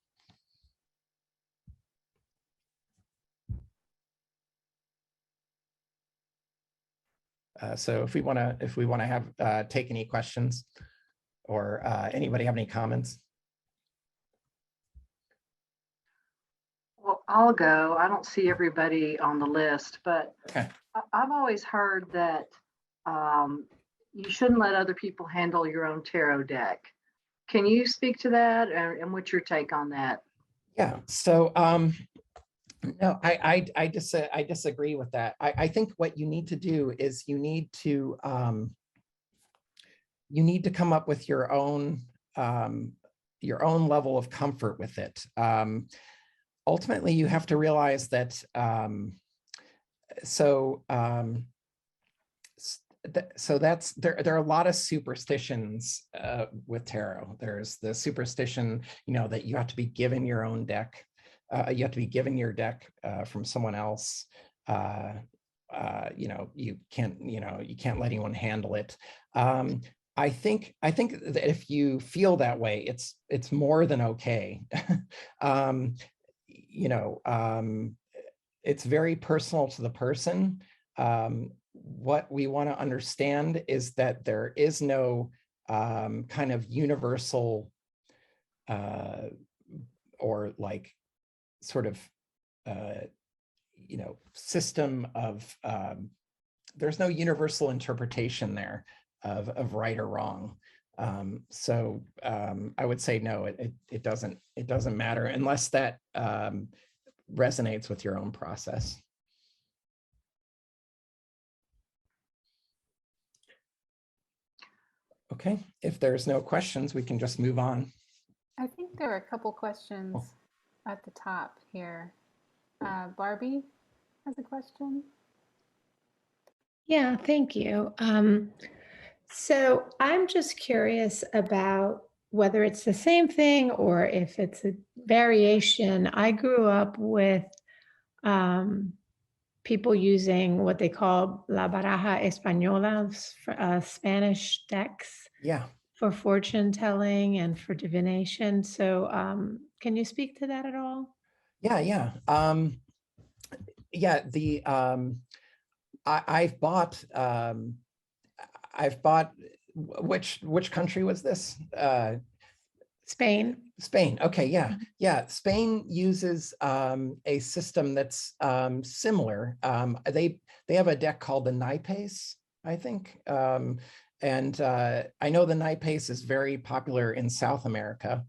So if we want to have take any questions, or anybody have any comments? Well, I'll go. I don't see everybody on the list, but okay. I've always heard that you shouldn't let other people handle your own tarot deck. Can you speak to that, and what's your take on that? Yeah. So no, I disagree with that. I think what you need to do is you need to come up with your own level of comfort with it. Ultimately, you have to realize that there are a lot of superstitions with tarot. There's the superstition, that you have to be given your own deck. You have to be given your deck from someone else. You can't let anyone handle it. I think that if you feel that way, it's more than okay. It's very personal to the person. What we want to understand is that there is no kind of universal or like sort of system of there's no universal interpretation there of right or wrong. So I would say no, it doesn't matter unless that resonates with your own process. Okay, if there's no questions, we can just move on. I think there are a couple questions at the top here. Barbie has a question. Yeah, thank you. So I'm just curious about whether it's the same thing or if it's a variation. I grew up with people using what they call la baraja española, Spanish decks. Yeah. For fortune telling and for divination. So can you speak to that at all? Yeah. I've bought which country was this? Spain. Okay, yeah. Spain uses a system that's similar. They have a deck called the naipes, I think. And I know the naipes is very popular in South America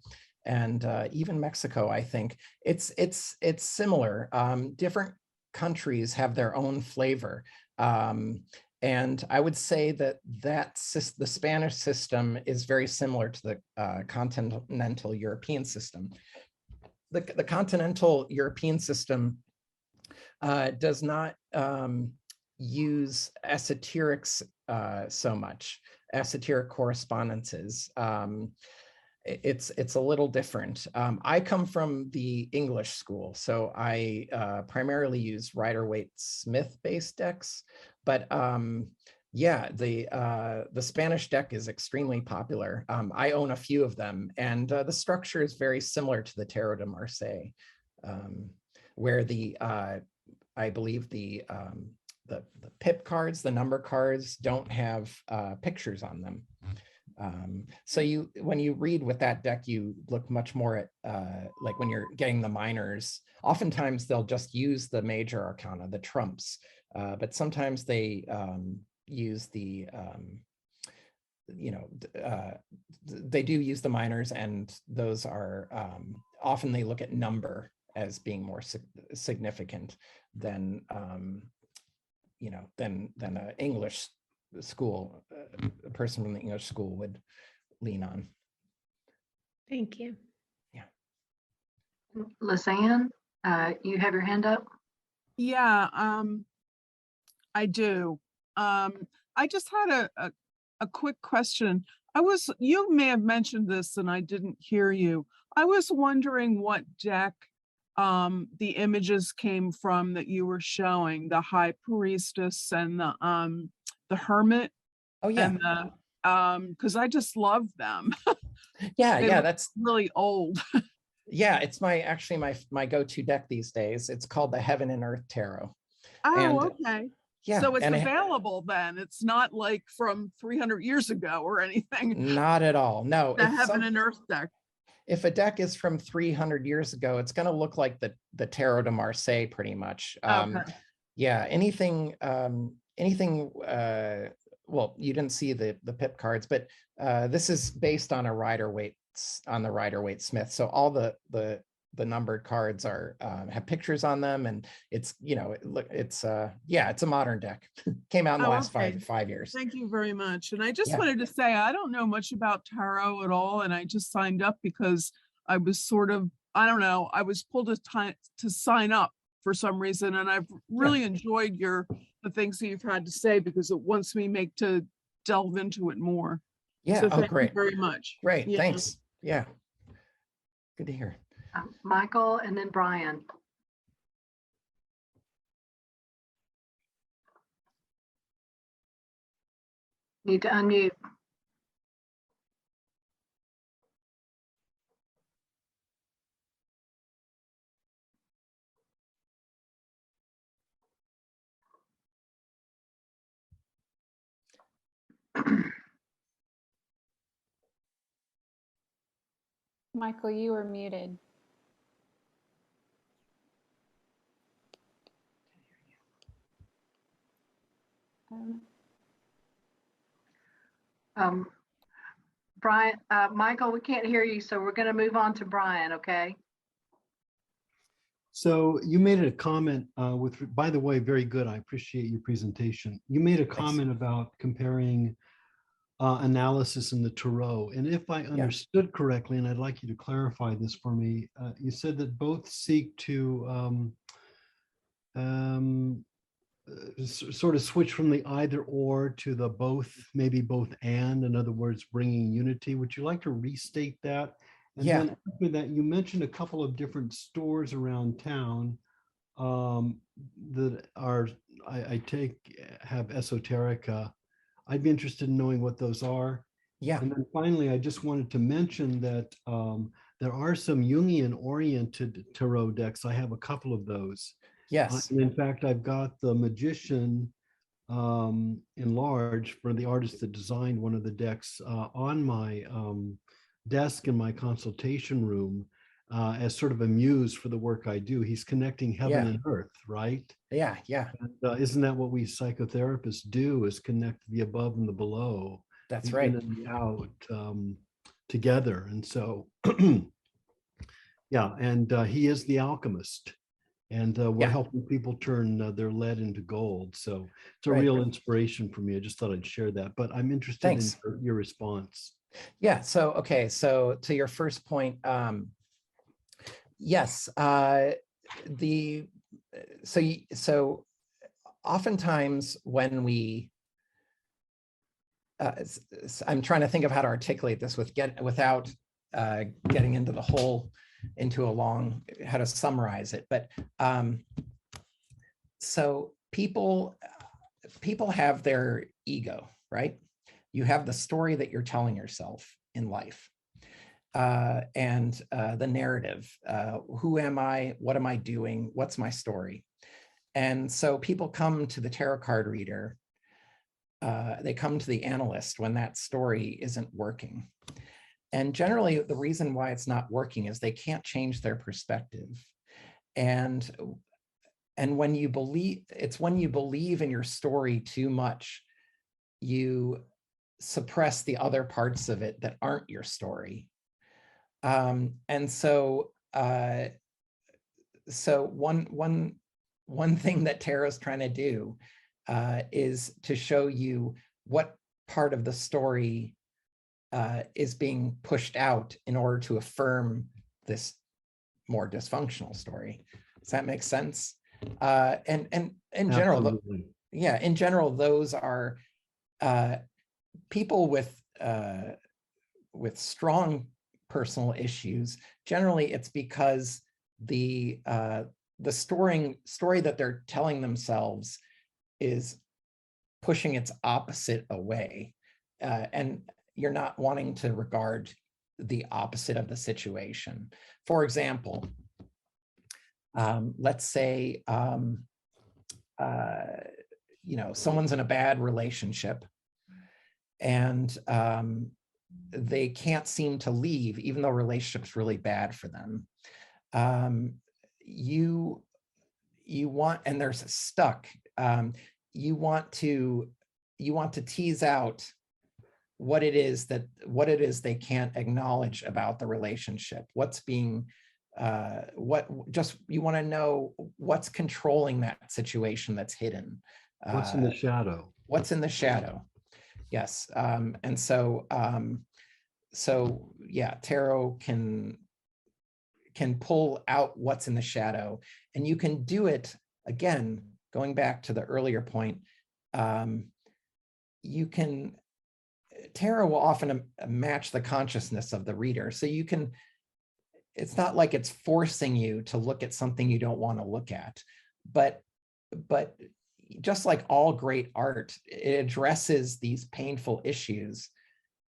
and even Mexico, I think. It's similar. Different countries have their own flavor. And I would say that the Spanish system is very similar to the continental European system. The continental European system does not use esoterics so much, esoteric correspondences. It's a little different. I come from the English school, so I primarily use Rider-Waite-Smith based decks, but Yeah, the Spanish deck is extremely popular. I own a few of them, and the structure is very similar to the Tarot de Marseille, where I believe the pip cards, the number cards, don't have pictures on them. So when you read with that deck, you look much more at like when you're getting the minors. Oftentimes they'll just use the major arcana, the trumps, but sometimes they use the they do use the minors, and those are often they look at number as being more significant than than an English school, a person from the English school would lean on. Thank you. Yeah. Lisanne, you have your hand up? Yeah, I do. I just had a quick question. You may have mentioned this and I didn't hear you. I was wondering what deck the images came from that you were showing, the High Priestess and the Hermit. Oh yeah. And the because I just love them. Yeah, that's really old. Yeah, it's actually my go-to deck these days. It's called the Heaven and Earth Tarot. Oh, okay. Yeah, so it's available then. It's not like from 300 years ago or anything. Not at all. No. The Heaven and Earth deck. If a deck is from 300 years ago, it's going to look like the Tarot de Marseille pretty much. Okay. Yeah, anything well, you didn't see the pip cards, but this is based on a Rider-Waite Smith. So all the numbered cards are have pictures on them, and it's it's a modern deck. Came out in the last five years. Thank you very much. And I just wanted to say I don't know much about tarot at all, and I just signed up because I was sort of, I don't know, I was pulled to sign up for some reason, and I've really enjoyed the things that you've had to say because it wants me to delve into it more. Yeah. So thank great. you very much. Great. Yeah. Thanks. Yeah. Good to hear. Michael and then Brian. Need to unmute. Michael, you were muted. Brian, Michael, we can't hear you, so we're going to move on to Brian, okay? So you made a comment by the way, very good. I appreciate your presentation. You made a comment about comparing analysis in the Tarot. And if I understood correctly, and I'd like you to clarify this for me, you said that both seek to sort of switch from the either or to the both, maybe both and, in other words, bringing unity. Would you like to restate that? And then after that, you mentioned a couple of different stores around town that are, I take, have esoterica. I'd be interested in knowing what those are. Yeah. And then finally, I just wanted to mention that there are some Jungian-oriented tarot decks. I have a couple of those. Yes. And in fact, I've got the Magician enlarged for the artist that designed one of the decks on my desk in my consultation room as sort of a muse for the work I do. He's connecting heaven and earth, right? Yeah. And, isn't that what we psychotherapists do, is connect the above and the below? That's the right. in and the out together. And so, he is the alchemist. And we're helping people turn their lead into gold. So it's a real inspiration for me. I just thought I'd share that. But I'm interested in your response. Yeah. So, okay. So to your first point, yes. So oftentimes when we, I'm trying to think of how to articulate this without getting into the whole, how to summarize it. But so people have their ego, right? You have the story that you're telling yourself in life, and the narrative. Who am I? What am I doing? What's my story? And so people come to the tarot card reader, they come to the analyst when that story isn't working. And generally, the reason why it's not working is they can't change their perspective. And when you believe, it's when you believe in your story too much, you suppress the other parts of it that aren't your story. And so, one thing that tarot's trying to do is to show you what part of the story is being pushed out in order to affirm this more dysfunctional story. Does that make sense? And in general, Absolutely. yeah, in general, those are people with strong personal issues. Generally, it's because the story that they're telling themselves is pushing its opposite away, and you're not wanting to regard the opposite of the situation. For example, let's say someone's in a bad relationship, and they can't seem to leave, even though relationship's really bad for them. You want, and they're stuck. You want to tease out what it is they can't acknowledge about the relationship. What's being you want to know what's controlling that situation that's hidden. What's in the shadow? What's in the shadow? Yes. And so yeah, tarot can pull out what's in the shadow, and you can do it again, going back to the earlier point. Tarot will often match the consciousness of the reader. So it's not like it's forcing you to look at something you don't want to look at, but just like all great art, it addresses these painful issues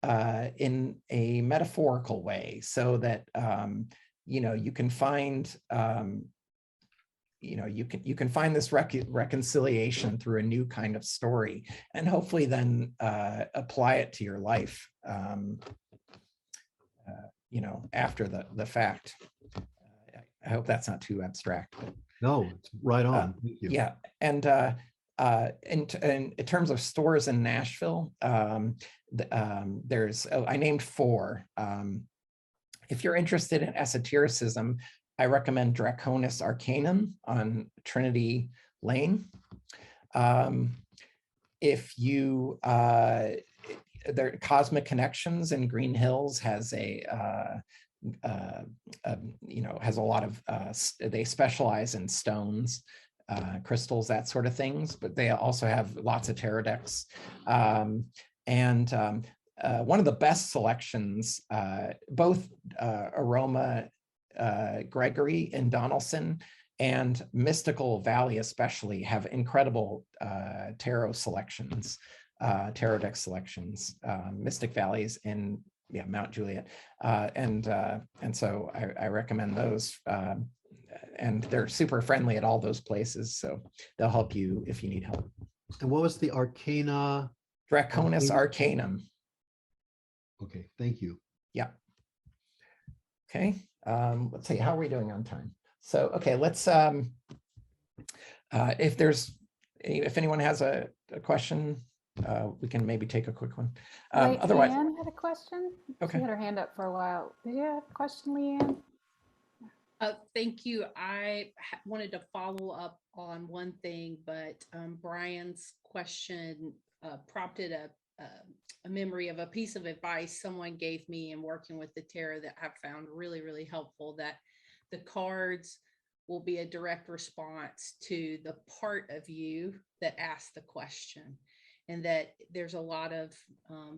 in a metaphorical way, so that you can find you can find this reconciliation through a new kind of story, and hopefully then apply it to your life after the fact. I hope that's not too abstract. But, no, it's right on. Thank you. Yeah, and in terms of stores in Nashville, there's I named 4. If you're interested in esotericism, I recommend Draconis Arcanum on Trinity Lane. If you there, Cosmic Connections in Green Hills has has a lot of they specialize in stones, crystals, that sort of things, but they also have lots of tarot decks. One of the best selections, both Aroma Gregory and Donaldson and Mystical Valley especially have incredible tarot selections, tarot deck selections. Mystic Valley's in Mount Juliet, and so I recommend those, and they're super friendly at all those places, so they'll help you if you need help. And what was the Arcana? Draconis Arcanum. Okay, thank you. Yeah. Okay. Let's see, how are we doing on time? So, okay, let's, if anyone has a question, we can maybe take a quick one. Otherwise, Leanne had a question. Okay. She had her hand up for a while. Did you have a question, Leanne? Thank you. I wanted to follow up on one thing, but Brian's question prompted a memory of a piece of advice someone gave me in working with the tarot that I've found really, really helpful, that the cards will be a direct response to the part of you that asked the question, and that there's a lot of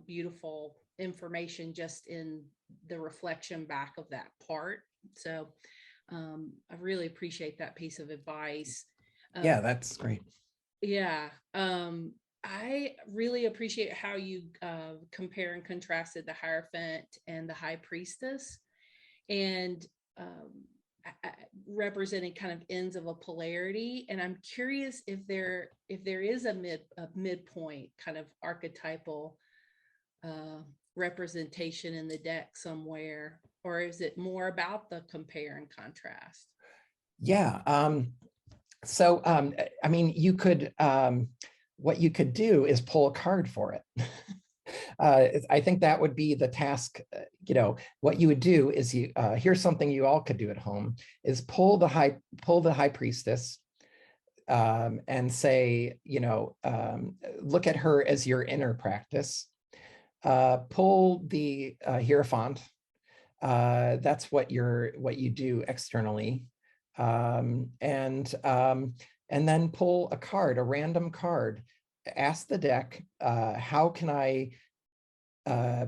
beautiful information just in the reflection back of that part. So I really appreciate that piece of advice. yeah, that's great. Yeah. I really appreciate how you compare and contrasted the Hierophant and the High Priestess, and representing kind of ends of a polarity. And I'm curious if there is a midpoint kind of archetypal representation in the deck somewhere, or is it more about the compare and contrast? Yeah. I mean, you could, what you could do is pull a card for it. I think that would be the task. What you would do is here's something you all could do at home, is pull the high priestess, and say, look at her as your inner practice. Pull the Hierophant. That's what you do externally. And then pull a card, a random card. Ask the deck, how can I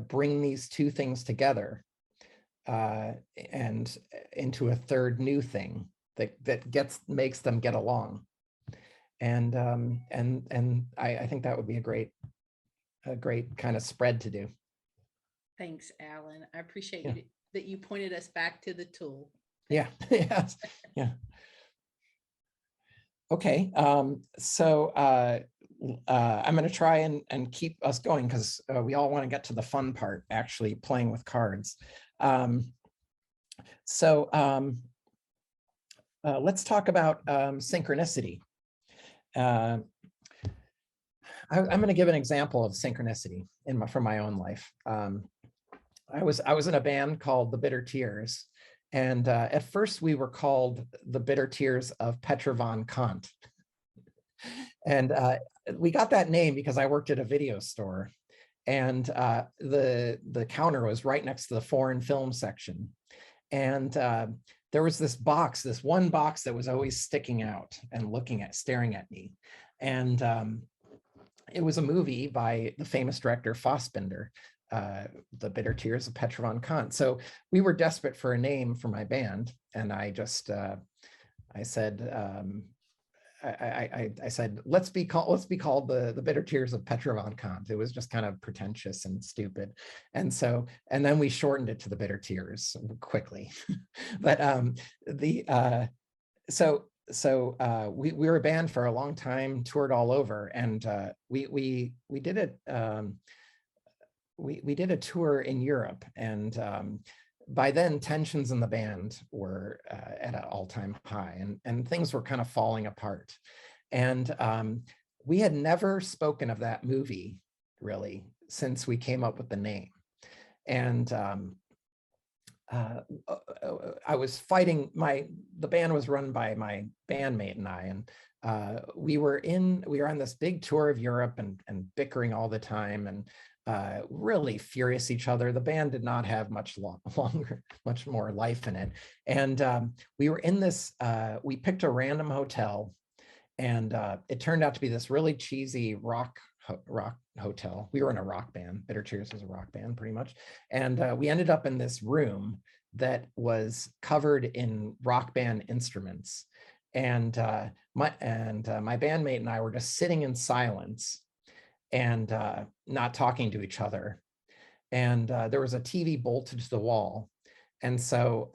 bring these two things together and into a third new thing that makes them get along. And I think that would be a great kind of spread to do. Thanks, Alan. I appreciate that you pointed us back to the tool. Yeah. Yes. Yeah. Okay. So I'm going to try and keep us going, because we all want to get to the fun part, actually playing with cards. Let's talk about synchronicity. I'm going to give an example of synchronicity from my own life. I was in a band called the Bitter Tears, and at first we were called the Bitter Tears of Petra von Kant. And we got that name because I worked at a video store, and the counter was right next to the foreign film section. And there was this one box that was always sticking out and staring at me. And it was a movie by the famous director Fassbinder, The Bitter Tears of Petra von Kant. So we were desperate for a name for my band, and I just I said let's be called the Bitter Tears of Petra von Kant. It was just kind of pretentious and stupid, and then we shortened it to the Bitter Tears quickly. But we were a band for a long time, toured all over, and we did it. We did a tour in Europe, and by then tensions in the band were at an all-time high, and things were kind of falling apart. And we had never spoken of that movie really since we came up with the name. And I was fighting the band was run by my bandmate and I, and we were on this big tour of Europe and bickering all the time, and really furious each other. The band did not have much more life in it. And we were in this, we picked a random hotel, and it turned out to be this really cheesy rock hotel. We were in a rock band. Bitter Tears was a rock band, pretty much. And we ended up in this room that was covered in rock band instruments. And my bandmate and I were just sitting in silence and not talking to each other. And there was a TV bolted to the wall. And so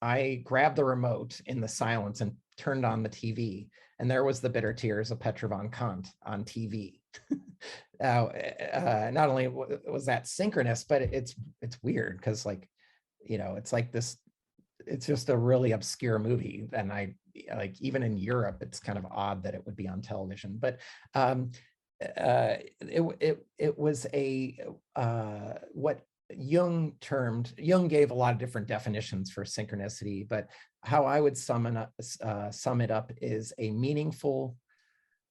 I grabbed the remote in the silence and turned on the TV. And there was the Bitter Tears of Petra von Kant on TV. Now, not only was that synchronous, but it's weird because, it's like this, it's just a really obscure movie. And even in Europe, it's kind of odd that it would be on television. But it was what Jung gave a lot of different definitions for synchronicity, but how I would sum it up is a meaningful,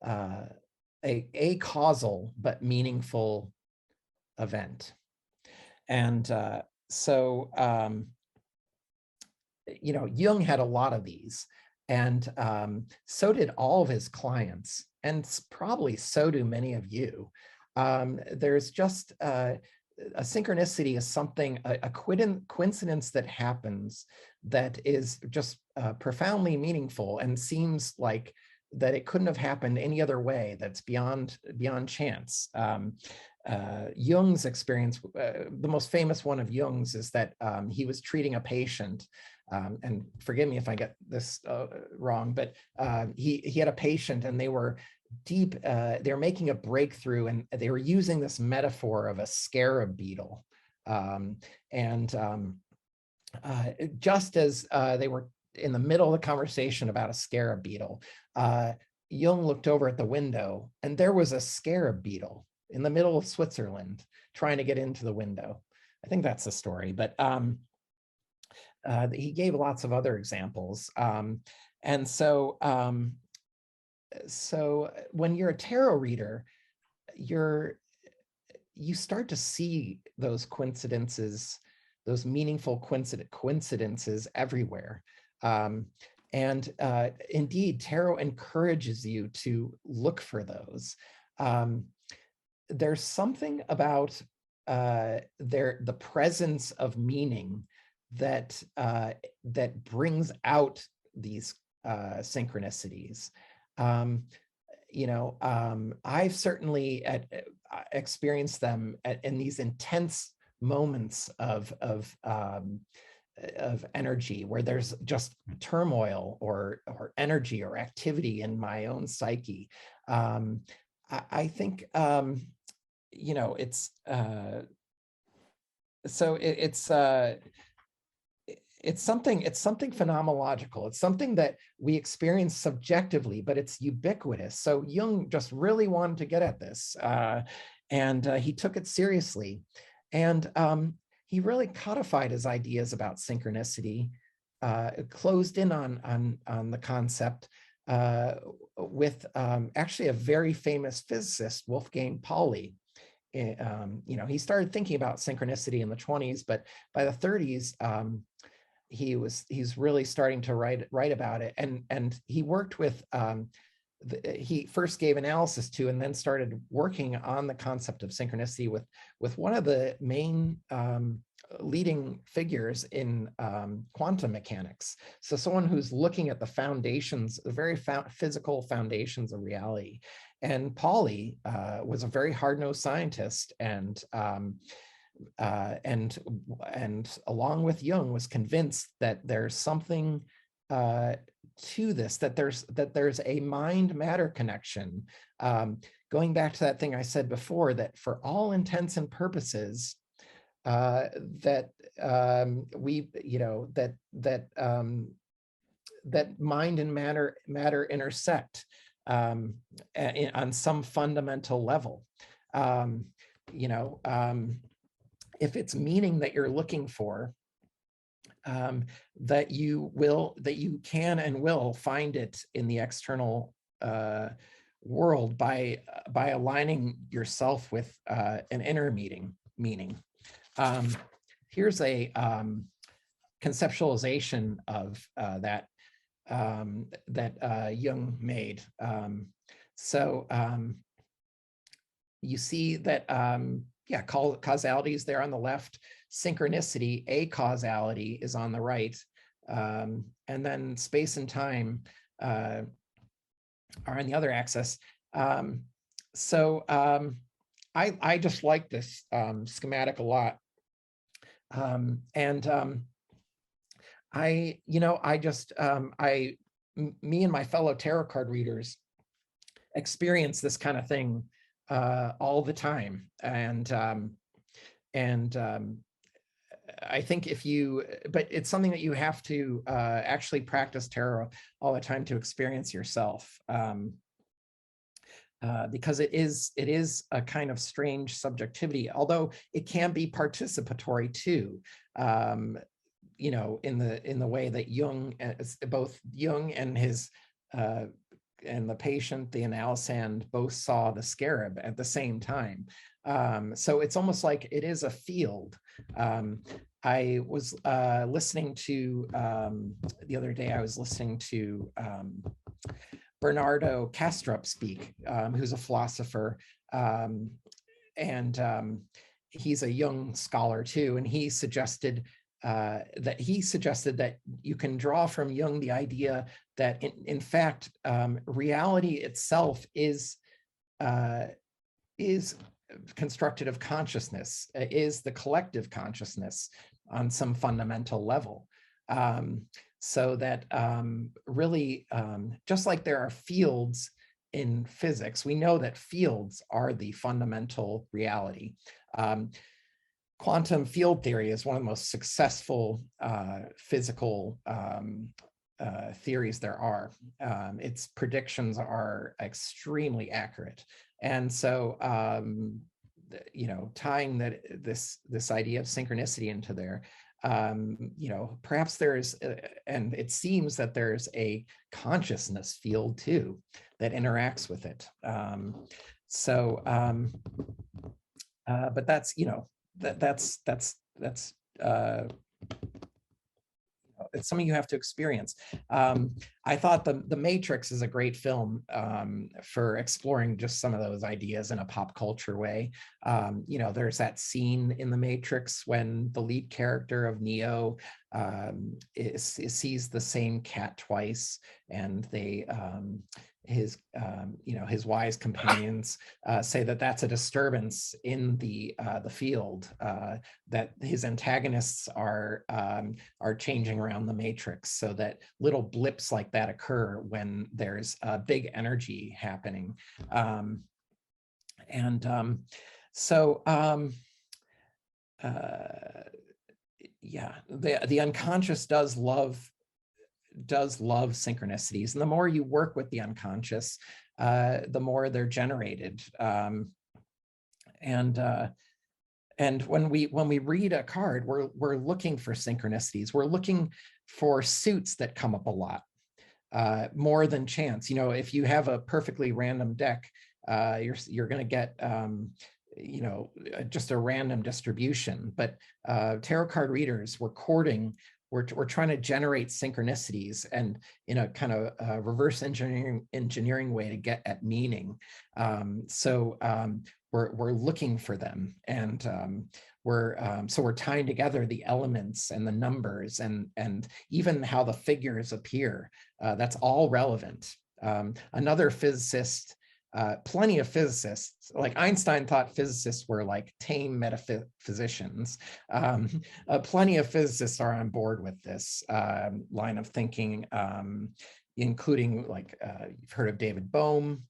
a causal but meaningful event. And Jung had a lot of these, and so did all of his clients, and probably so do many of you. There's just a synchronicity is something, a coincidence that happens that is just profoundly meaningful and seems like that it couldn't have happened any other way, that's beyond chance. Jung's experience, the most famous one of Jung's, is that he was treating a patient, and forgive me if I get this wrong, but he had a patient, and they were they're making a breakthrough, and they were using this metaphor of a scarab beetle. Just as they were in the middle of the conversation about a scarab beetle, Jung looked over at the window, and there was a scarab beetle in the middle of Switzerland trying to get into the window. I think that's the story, but he gave lots of other examples. And so when you're a tarot reader, you start to see those coincidences, those meaningful coincidences everywhere. Indeed, tarot encourages you to look for those. There's something about the presence of meaning that brings out these synchronicities. I've certainly experienced them in these intense moments of energy, where there's just turmoil or energy or activity in my own psyche. I think it's something phenomenological. It's something that we experience subjectively, but it's ubiquitous. So Jung just really wanted to get at this, and he took it seriously, and he really codified his ideas about synchronicity, closed in on the concept with actually a very famous physicist, Wolfgang Pauli. He started thinking about synchronicity in the 1920s, but by the 1930s, he's really starting to write about it, and he worked with he first gave analysis to, and then started working on the concept of synchronicity with one of the main leading figures in quantum mechanics. So someone who's looking at the foundations, the very physical foundations of reality. And Pauli was a very hard-nosed scientist, and along with Jung, was convinced that there's something to this, that there's a mind-matter connection. Going back to that thing I said before, that for all intents and purposes, that mind and matter intersect on some fundamental level. If it's meaning that you're looking for, that you can and will find it in the external world by aligning yourself with an inner meaning. Here's a conceptualization of that Jung made. You see that causality is there on the left, synchronicity, acausality, is on the right, and then space and time are on the other axis. I just like this schematic a lot. Me and my fellow tarot card readers experience this kind of thing all the time, and I think but it's something that you have to actually practice tarot all the time to experience yourself, because it is a kind of strange subjectivity, although it can be participatory too. In the way that Jung, both Jung and his and the patient, the analysand, both saw the scarab at the same time. So it's almost like it is a field. I was listening to, the other day, I was listening to Bernardo Kastrup speak, who's a philosopher, and he's a Jung scholar too, and he suggested that he suggested that you can draw from Jung the idea that in fact, reality itself is constructed of consciousness, is the collective consciousness on some fundamental level. So that really, just like there are fields in physics, we know that fields are the fundamental reality. Quantum field theory is one of the most successful physical theories there are. Its predictions are extremely accurate. And so, tying this idea of synchronicity into there, perhaps there's, and it seems that there's a consciousness field too that interacts with it. But that's, that's it's something you have to experience. I thought the Matrix is a great film for exploring just some of those ideas in a pop culture way. There's that scene in the Matrix when the lead character of Neo sees the same cat twice, and they his wise companions say that that's a disturbance in the field, that his antagonists are changing around the matrix, so that little blips like that occur when there's a big energy happening. Yeah, the unconscious does love synchronicities, and the more you work with the unconscious, the more they're generated. And when we read a card, we're looking for synchronicities. We're looking for suits that come up a lot, more than chance. If you have a perfectly random deck, you're going to get just a random distribution. But tarot card readers, we're trying to generate synchronicities, and in a kind of reverse engineering way to get at meaning. We're looking for them, and we're tying together the elements and the numbers and even how the figures appear. That's all relevant. Another physicist, plenty of physicists, like Einstein thought physicists were like tame metaphysicians. Plenty of physicists are on board with this line of thinking, including you've heard of David Bohm,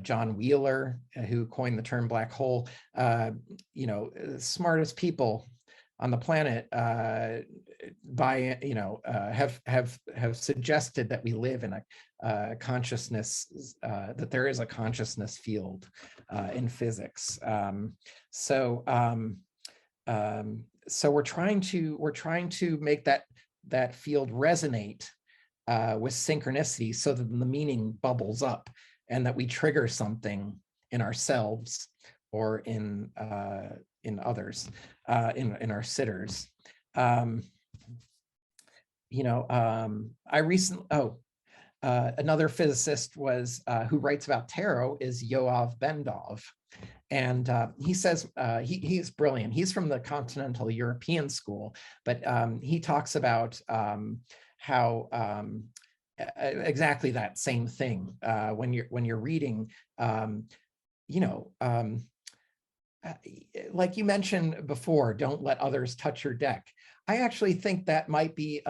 John Wheeler, who coined the term black hole. Smartest people on the planet have suggested that we live in a consciousness, that there is a consciousness field in physics. So we're trying to make that field resonate with synchronicity, so that the meaning bubbles up, and that we trigger something in ourselves or in others, in our sitters. Another physicist who writes about tarot is Yoav Bendov. And he says, he's brilliant. He's from the continental European school, but he talks about how exactly that same thing. When you're reading, like you mentioned before, don't let others touch your deck. I actually think that might be,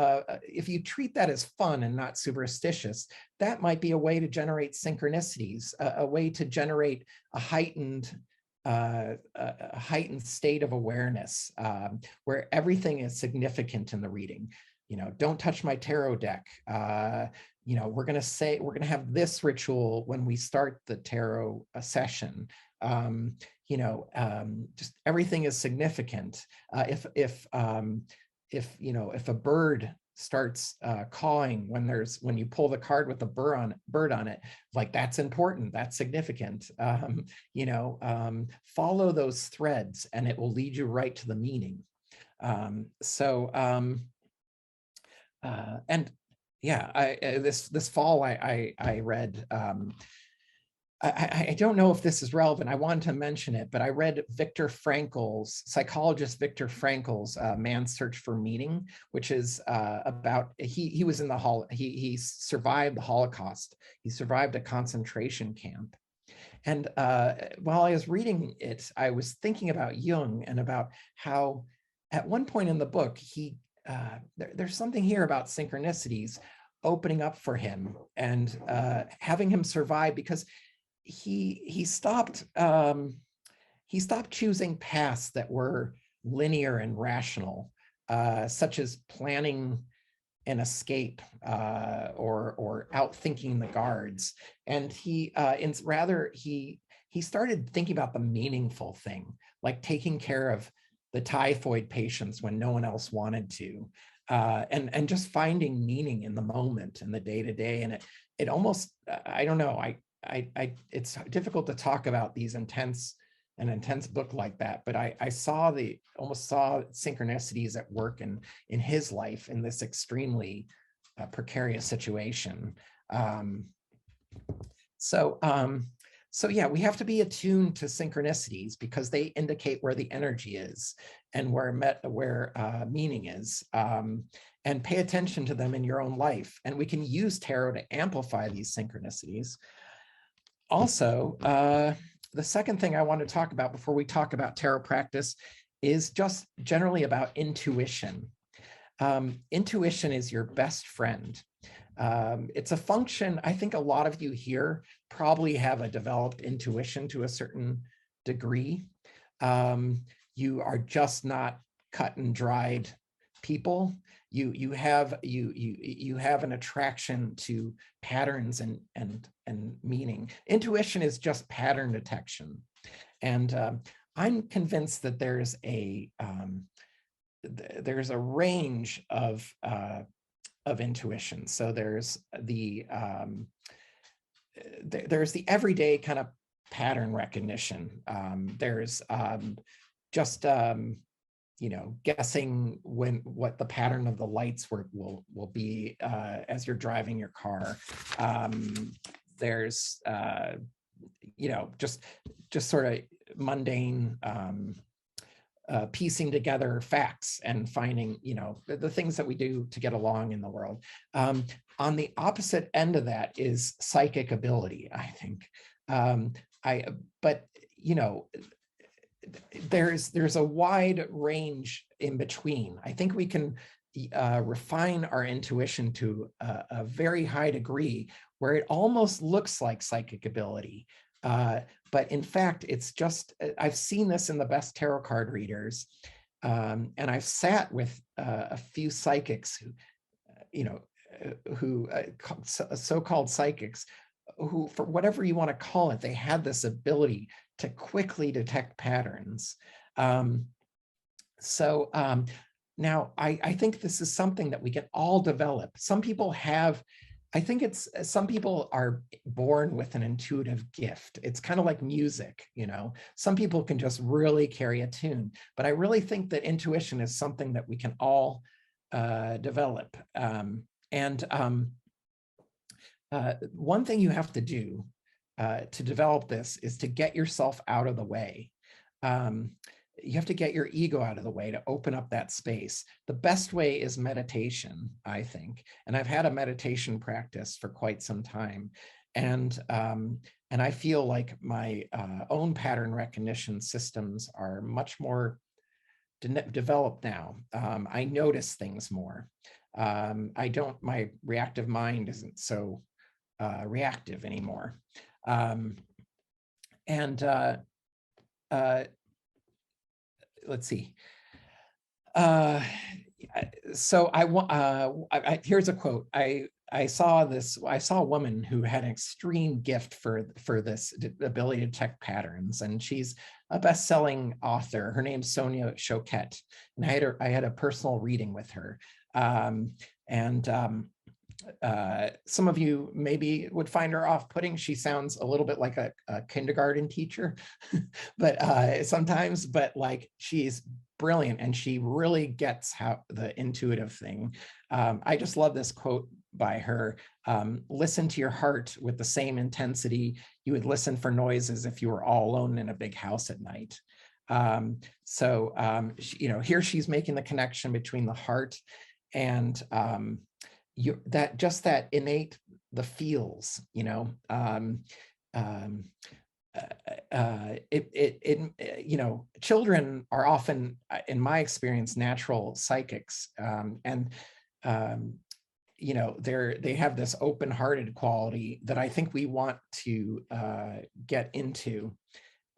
if you treat that as fun and not superstitious, that might be a way to generate synchronicities, a way to generate a heightened state of awareness, where everything is significant in the reading. Don't touch my tarot deck. We're going to have this ritual when we start the tarot session. Just everything is significant. If a bird starts cawing when you pull the card with a bird on it, like, that's important, that's significant. Follow those threads, and it will lead you right to the meaning. This fall I read I don't know if this is relevant. I wanted to mention it, but I read psychologist Viktor Frankl's Man's Search for Meaning, which is about, he was in the he survived the Holocaust. He survived a concentration camp. And while I was reading it, I was thinking about Jung and about how at one point in the book, there's something here about synchronicities opening up for him and having him survive, because he stopped choosing paths that were linear and rational, such as planning an escape or outthinking the guards. And he started thinking about the meaningful thing, like taking care of the typhoid patients when no one else wanted to, and just finding meaning in the moment and the day to day. And it almost, I don't know, it's difficult to talk about an intense book like that, but I almost saw synchronicities at work in his life in this extremely precarious situation. So yeah, we have to be attuned to synchronicities because they indicate where the energy is and where meaning is, and pay attention to them in your own life. And we can use tarot to amplify these synchronicities. Also, the second thing I want to talk about before we talk about tarot practice is just generally about intuition. Intuition is your best friend. It's a function, I think a lot of you here probably have a developed intuition to a certain degree. You are just not cut and dried people. You have an attraction to patterns and meaning. Intuition is just pattern detection, and I'm convinced that there's a range of intuition. So there's the everyday kind of pattern recognition. There's just guessing what the pattern of the lights will be as you're driving your car. There's just sort of mundane piecing together facts and finding the things that we do to get along in the world. On the opposite end of that is psychic ability, I think. There's a wide range in between. I think we can refine our intuition to a very high degree where it almost looks like psychic ability. But in fact, it's just, I've seen this in the best tarot card readers. And I've sat with a few psychics who so-called psychics, who, for whatever you want to call it, they had this ability to quickly detect patterns. Now I think this is something that we can all develop. Some people have, some people are born with an intuitive gift. It's kind of like music, some people can just really carry a tune, but I really think that intuition is something that we can all develop. One thing you have to do to develop this is to get yourself out of the way. You have to get your ego out of the way to open up that space. The best way is meditation, I think. And I've had a meditation practice for quite some time. And I feel like my own pattern recognition systems are much more developed now. I notice things more. My reactive mind isn't so reactive anymore. Let's see. So here's a quote. I saw a woman who had an extreme gift for this ability to detect patterns, and she's a best-selling author. Her name's Sonia Choquette, and I had a personal reading with her. Some of you maybe would find her off-putting. She sounds a little bit like a kindergarten teacher, but sometimes, but like she's brilliant and she really gets how the intuitive thing. I just love this quote by her. Listen to your heart with the same intensity you would listen for noises if you were all alone in a big house at night. Here she's making the connection between the heart and that innate, the feels, children are often, in my experience, natural psychics, they have this open-hearted quality that I think we want to get into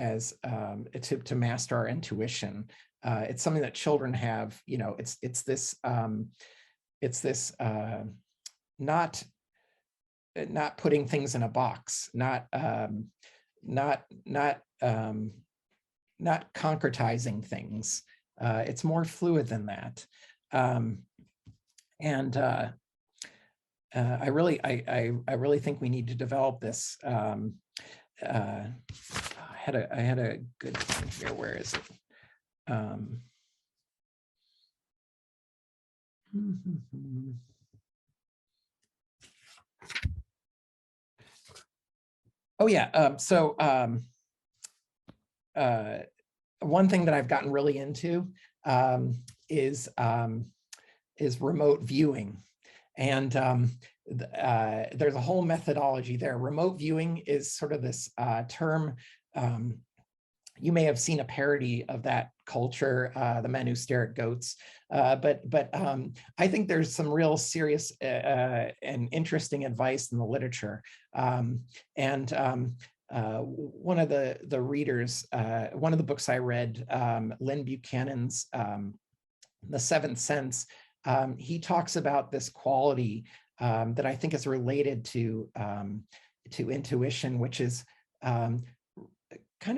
as to master our intuition. It's something that children have. It's this not putting things in a box, not concretizing things. It's more fluid than that. I really think we need to develop this. I had a good one here. Where is it? Oh yeah. One thing that I've gotten really into is remote viewing. And there's a whole methodology there. Remote viewing is sort of this term. You may have seen a parody of that culture, the men who stare at goats. But I think there's some real serious and interesting advice in the literature. One of the readers, one of the books I read, Lynn Buchanan's The Seventh Sense, he talks about this quality that I think is related to intuition, which is kind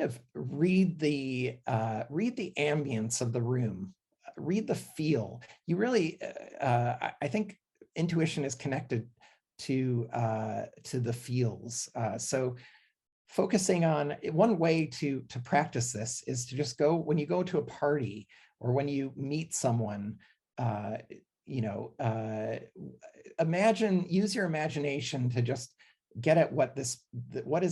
of read the ambience of the room, read the feel. You really, I think intuition is connected to the feels. So focusing on one way to practice this is to just go, when you go to a party or when you meet someone, use your imagination to just get at what does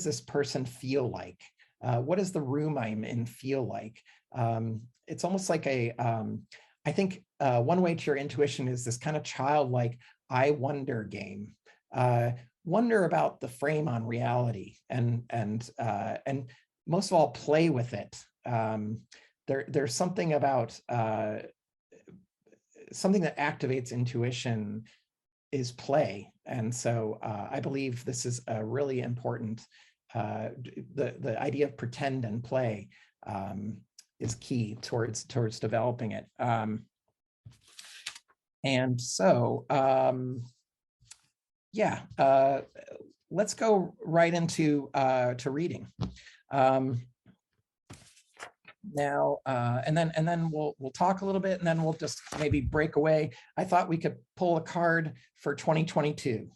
this person feel like? What does the room I'm in feel like? It's almost like I think one way to your intuition is this kind of childlike I wonder game. Wonder about the frame on reality, and most of all, play with it. There's something about something that activates intuition is play, and so I believe this is a really important. The idea of pretend and play is key towards developing it. Let's go right into to reading. Now, and then we'll talk a little bit, and then we'll just maybe break away. I thought we could pull a card for 2022.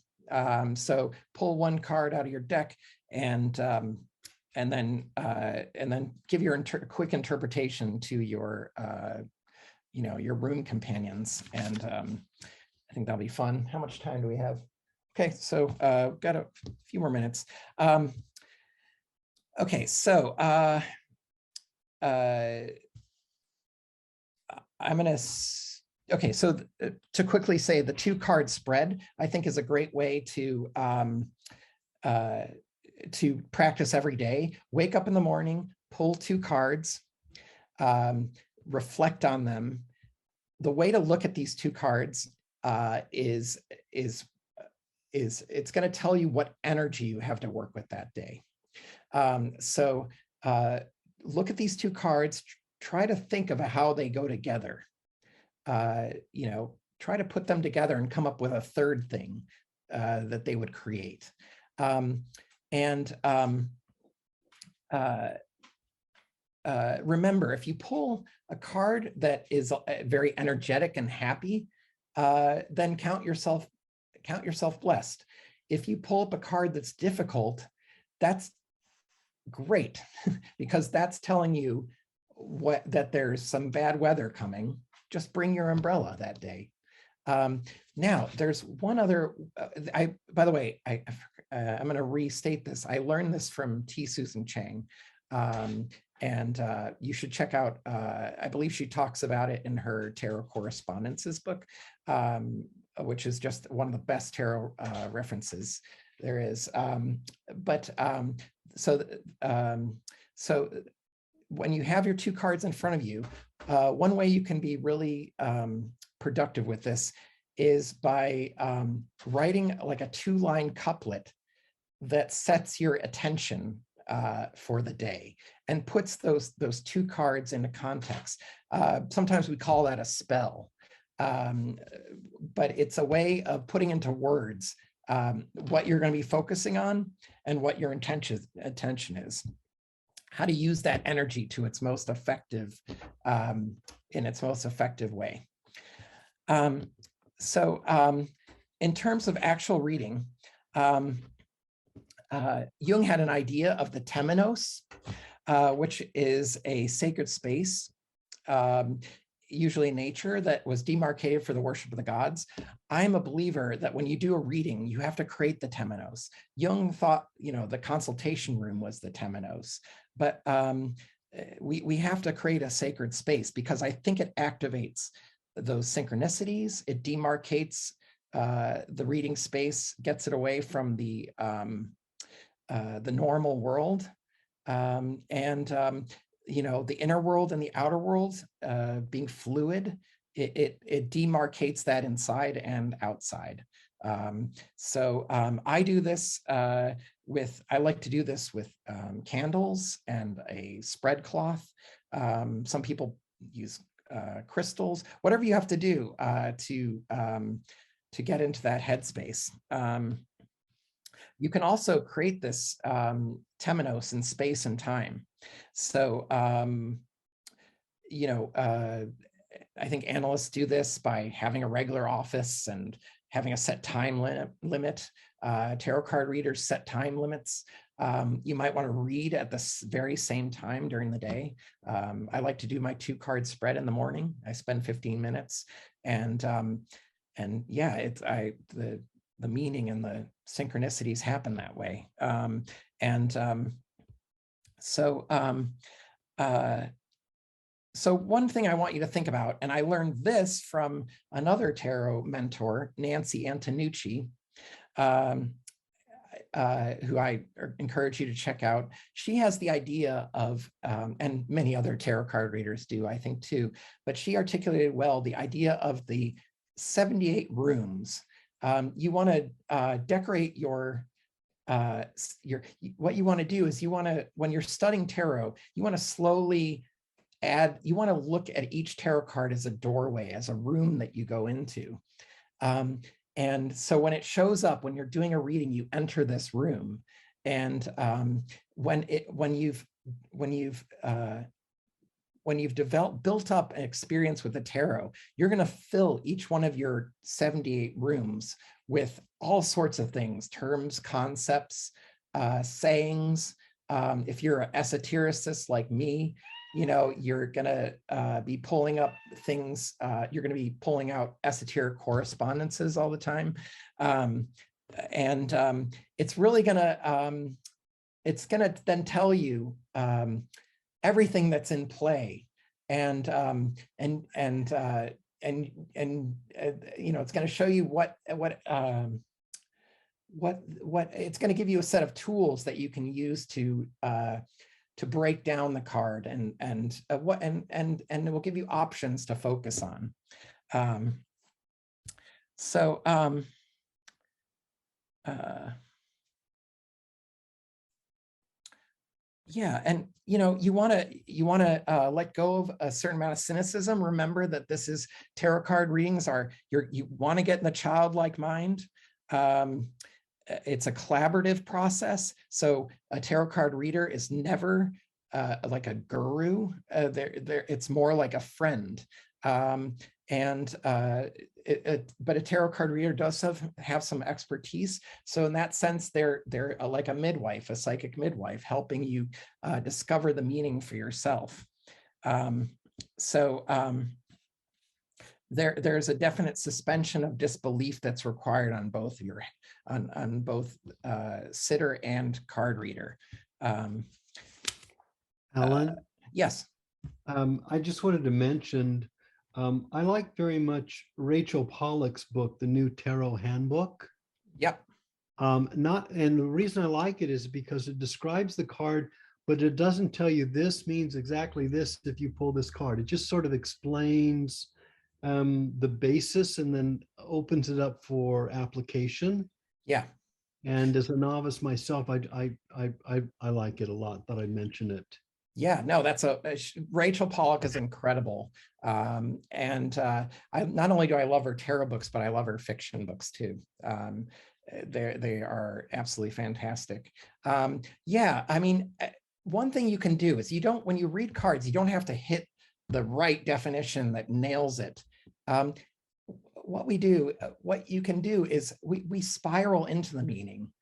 So pull one card out of your deck, and then give your quick interpretation to your your room companions, and I think that'll be fun. How much time do we have? Okay, so got a few more minutes. Okay, so I'm gonna. Okay, so to quickly say, the 2-card spread I think is a great way to practice every day. Wake up in the morning, pull 2 cards, reflect on them. The way to look at these 2 cards is it's going to tell you what energy you have to work with that day. So look at these 2 cards, try to think of how they go together. Try to put them together and come up with a third thing that they would create. Remember, if you pull a card that is very energetic and happy, then count yourself blessed. If you pull up a card that's difficult, that's great, because that's telling you that there's some bad weather coming. Just bring your umbrella that day. Now, there's one other, by the way, I'm going to restate this. I learned this from T. Susan Chang. And you should check out, I believe she talks about it in her Tarot Correspondences book, which is just one of the best tarot references there is. So when you have your two cards in front of you, one way you can be really productive with this is by writing like a 2-line couplet that sets your attention for the day and puts those two cards into context. Sometimes we call that a spell, but it's a way of putting into words what you're going to be focusing on and what your attention is. How to use that energy to its most effective, in its most effective way. In terms of actual reading, Jung had an idea of the temenos, which is a sacred space, usually nature, that was demarcated for the worship of the gods. I'm a believer that when you do a reading, you have to create the temenos. Jung thought, the consultation room was the temenos, but we have to create a sacred space because I think it activates those synchronicities. It demarcates the reading space, gets it away from the normal world, the inner world and the outer world being fluid. It demarcates that inside and outside. I do this I like to do this with candles and a spread cloth. Some people use crystals, whatever you have to do to get into that headspace. You can also create this temenos in space and time. So, I think analysts do this by having a regular office and having a set time limit. Tarot card readers set time limits. You might want to read at the very same time during the day. I like to do my 2-card spread in the morning. I spend 15 minutes, and yeah, the meaning and the synchronicities happen that way. So one thing I want you to think about, and I learned this from another tarot mentor, Nancy Antonucci, who I encourage you to check out. She has the idea of, and many other tarot card readers do, I think too, but she articulated well the idea of the 78 rooms. You want to decorate what you want to do is when you're studying tarot, you want to slowly you want to look at each tarot card as a doorway, as a room that you go into. And so when it shows up, when you're doing a reading, you enter this room. And when you've built up an experience with the tarot, you're going to fill each one of your 78 rooms with all sorts of things, terms, concepts, sayings. If you're an esotericist like me, you're going to be pulling up things. You're going to be pulling out esoteric correspondences all the time. It's really going to, it's going to then tell you everything that's in play, and it's going to show you what it's going to give you a set of tools that you can use to break down the card, and it will give you options to focus on. Yeah, and you want to let go of a certain amount of cynicism. Remember that this is tarot card readings you want to get in the childlike mind. It's a collaborative process. So a tarot card reader is never like a guru. It's more like a friend. But a tarot card reader does have some expertise. So in that sense, they're like a midwife, a psychic midwife, helping you discover the meaning for yourself. there's a definite suspension of disbelief that's required on both on both sitter and card reader. Alan, Yes. I just wanted to mention, I like very much Rachel Pollack's book, The New Tarot Handbook. Yep. And the reason I like it is because it describes the card, but it doesn't tell you this means exactly this if you pull this card. It just sort of explains the basis and then opens it up for application. Yeah. And as a novice myself, I like it a lot. Thought I'd mention it. Yeah, no, that's Rachel Pollack is incredible. And I not only do I love her tarot books, but I love her fiction books too. They are absolutely fantastic. Yeah, I mean, one thing you can do is when you read cards, you don't have to hit the right definition that nails it. What you can do is we spiral into the meaning.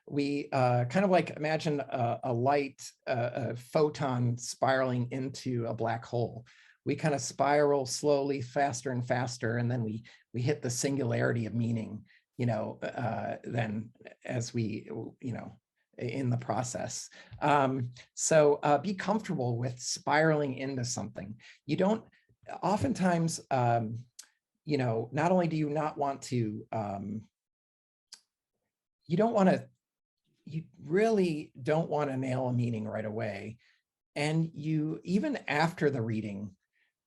We kind of like imagine a light, a photon spiraling into a black hole. We kind of spiral slowly, faster and faster, and then we hit the singularity of meaning, then as we, in the process. So be comfortable with spiraling into something. You don't, oftentimes, not only do you not want to, you really don't want to nail a meaning right away. And even after the reading,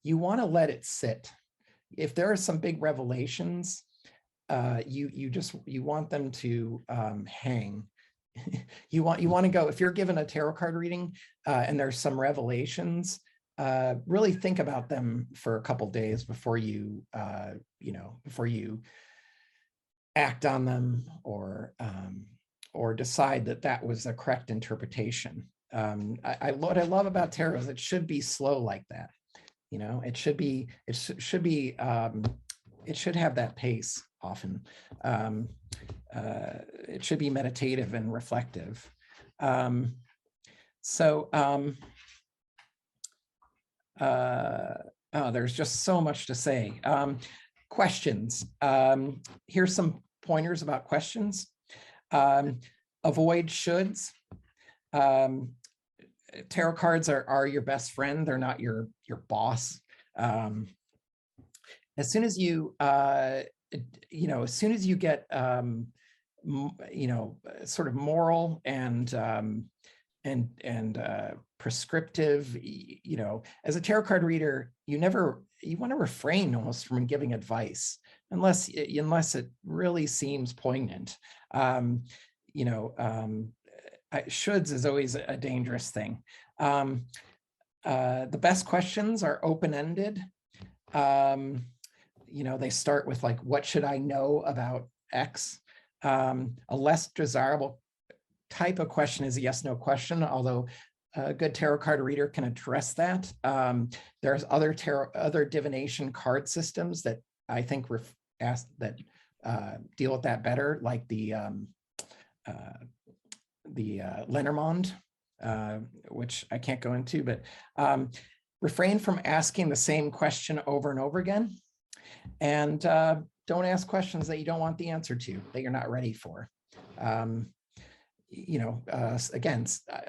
you want to let it sit. If there are some big revelations, you want them to hang. You want to go, if you're given a tarot card reading and there's some revelations, really think about them for a couple days before you act on them or decide that was the correct interpretation. What I love about tarot is it should be slow like that. It should have that pace often. It should be meditative and reflective. There's just so much to say. Questions. Here's some pointers about questions. Avoid shoulds. Tarot cards are your best friend. They're not your boss. As soon as you get sort of moral and prescriptive, as a tarot card reader, you want to refrain almost from giving advice unless it really seems poignant. Shoulds is always a dangerous thing. The best questions are open-ended. They start with like, what should I know about X? A less desirable type of question is a yes/no question, although a good tarot card reader can address that. There's other divination card systems that I think deal with that better, like the Lenormand, which I can't go into, but refrain from asking the same question over and over again, and don't ask questions that you don't want the answer to, that you're not ready for. Again,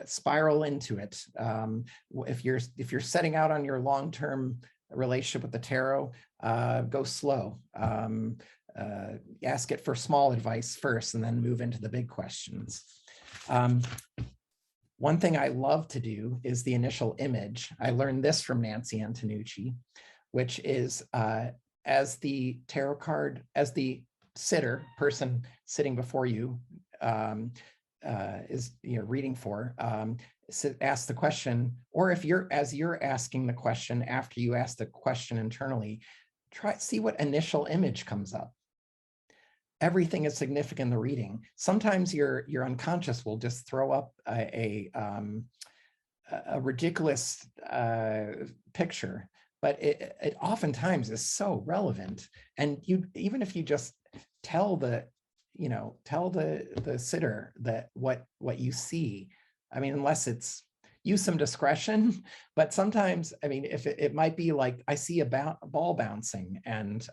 spiral into it. If you're setting out on your long-term relationship with the tarot, go slow. Ask it for small advice first, and then move into the big questions. One thing I love to do is the initial image. I learned this from Nancy Antonucci, which is as the sitter, person sitting before you, is reading for, ask the question, or if as you're asking the question after you ask the question internally, see what initial image comes up. Everything is significant in the reading. Sometimes your unconscious will just throw up a ridiculous picture, but it oftentimes is so relevant. And even if you just tell the sitter that what you see, I mean, unless it's use some discretion, but sometimes, I mean, if it might be like, I see a ball bouncing and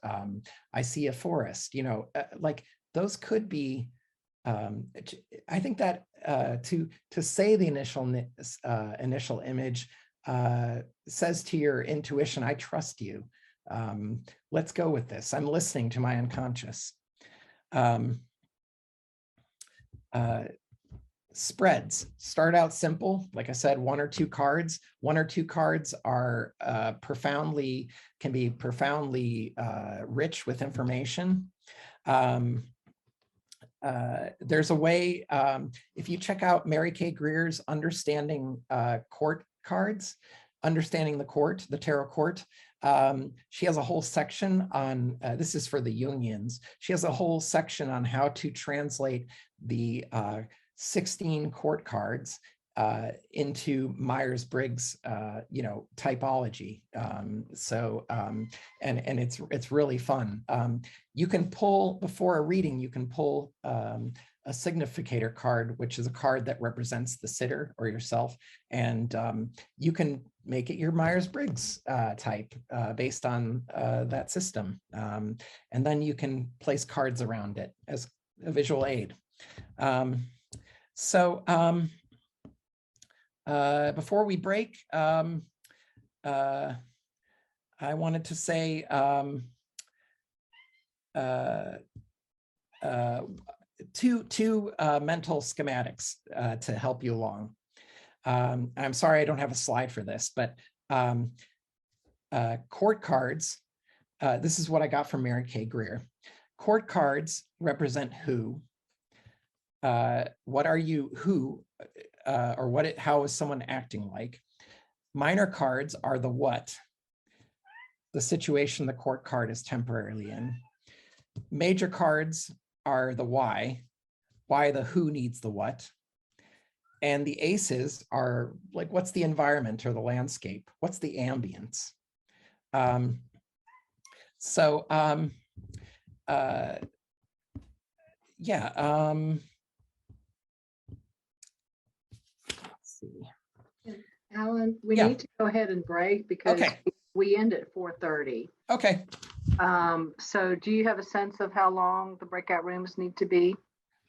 I see a forest, you know, like those could be, I think that to say the initial image says to your intuition, I trust you. Let's go with this. I'm listening to my unconscious. Spreads start out simple. Like I said, 1 or 2 cards. 1 or 2 cards are can be profoundly rich with information. There's a way, if you check out Mary Kay Greer's Understanding Court cards, Understanding the Court, the Tarot Court, she has a whole section on, this is for the Jungians, she has a whole section on how to translate the 16 court cards into Myers-Briggs, you know, typology. And it's really fun. You can pull, before a reading, you can pull a significator card, which is a card that represents the sitter or yourself. And you can make it your Myers-Briggs type based on that system. And then you can place cards around it as a visual aid. Before we break, I wanted to say two mental schematics to help you along. I'm sorry I don't have a slide for this, but court cards, this is what I got from Mary Kay Greer. Court cards represent who, what are you, who, or what, how is someone acting like. Minor cards are the what, the situation the court card is temporarily in. Major cards are the why the who needs the what. And the aces are like, what's the environment or the landscape? What's the ambience? Let's see. Alan, we Yeah. need to go ahead and break because Okay. we end at 4:30. Okay. So do you have a sense of how long the breakout rooms need to be?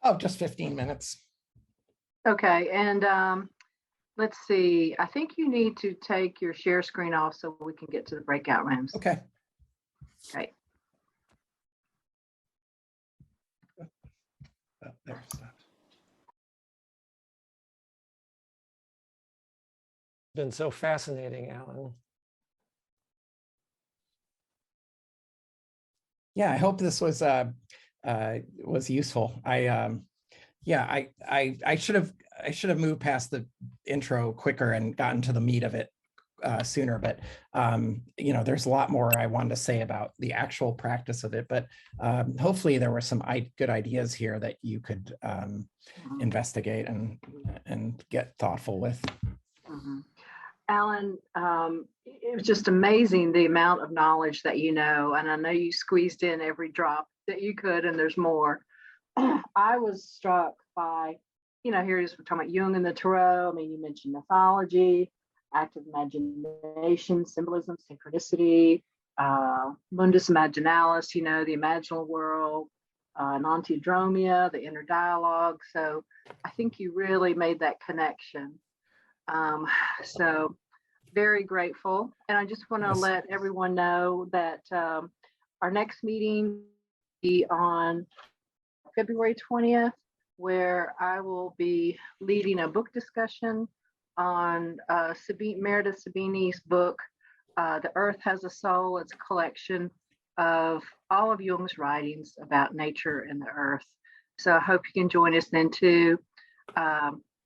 Oh, just 15 minutes. Okay, and let's see. I think you need to take your share screen off so we can get to the breakout rooms. Okay. Okay. Oh, there, stop. Been so fascinating, Alan. Yeah, I hope this was useful. I should have moved past the intro quicker and gotten to the meat of it sooner, but you know, there's a lot more I wanted to say about the actual practice of it, but hopefully there were some good ideas here that you could investigate and get thoughtful with. Mm-hmm. Alan, it was just amazing the amount of knowledge that you know, and I know you squeezed in every drop that you could, and there's more. I was struck by, you know, here we're talking about Jung and the Tarot. I mean, you mentioned mythology, active imagination, symbolism, synchronicity, mundus imaginalis, you know, the imaginal world, non-theodromia, the inner dialogue. So I think you really made that connection. So very grateful. And I just want to let everyone know that our next meeting will be on February 20th, where I will be leading a book discussion on Meredith Sabini's book, The Earth Has a Soul. It's a collection of all of Jung's writings about nature and the earth. So I hope you can join us then too.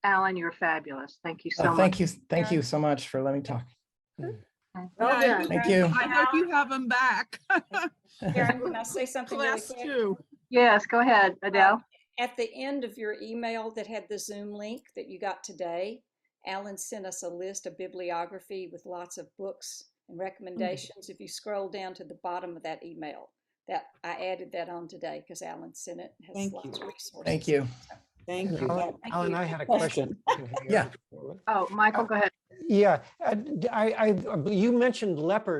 Alan, you're fabulous. Thank you so much. Thank you so much for letting me talk. Well done. Thank you. I hope you have him back. Karen, can I say something really Class quick? 2. Yes, go ahead, Adele. At the end of your email that had the Zoom link that you got today, Alan sent us a list of bibliography with lots of books and recommendations. If you scroll down to the bottom of that email, that I added that on today because Alan sent it. It has lots of resources. Thank you. Thank you. Alan, Thank Alan, you. I had a question. Yeah. moment. Oh, Michael, go ahead. Yeah, you mentioned leper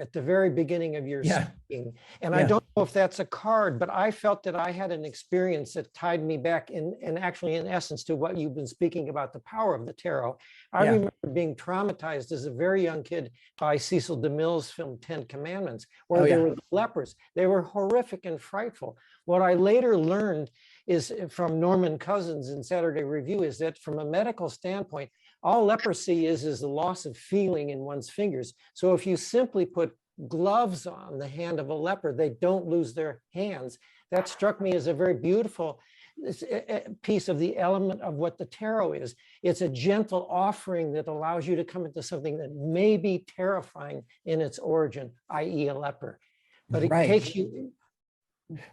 at the very beginning of your Yeah. speaking, and Yeah. I don't know if that's a card, but I felt that I had an experience that tied me back actually in essence to what you've been speaking about, the power of the tarot. I Yeah. remember being traumatized as a very young kid by Cecil DeMille's film 10 Commandments, where there were the lepers. They were horrific and frightful. What I later learned is from Norman Cousins in Saturday Review is that from a medical standpoint, all leprosy is the loss of feeling in one's fingers. So if you simply put gloves on the hand of a leper, they don't lose their hands. That struck me as a very beautiful piece of the element of what the tarot is. It's a gentle offering that allows you to come into something that may be terrifying in its origin, i.e. a leper. But it takes you...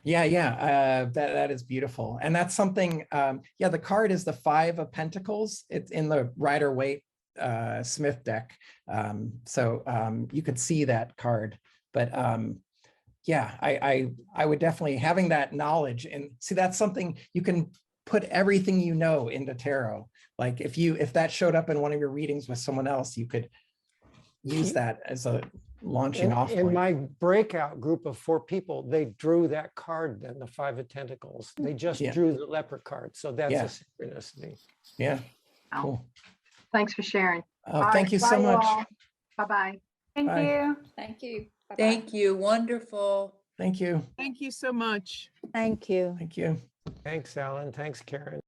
That is beautiful. And that's something, the card is the 5 of Pentacles. It's in the Rider-Waite Smith deck. You could see that card, but I would definitely, having that knowledge, and see, that's something you can put everything you know into tarot. Like if that showed up in one of your readings with someone else, you could use that as a launching off point. In my breakout group of 4 people, they drew that card, then the 5 of Tentacles. They just drew the leper card. So that's a synchronicity. Yeah, cool. Thanks for sharing. Thank you so much. Bye-bye. Thank you. Thank you. Bye-bye. Thank you. Wonderful. Thank you. Thank you so much. Thank you. Thank you. Thanks, Alan. Thanks, Karen.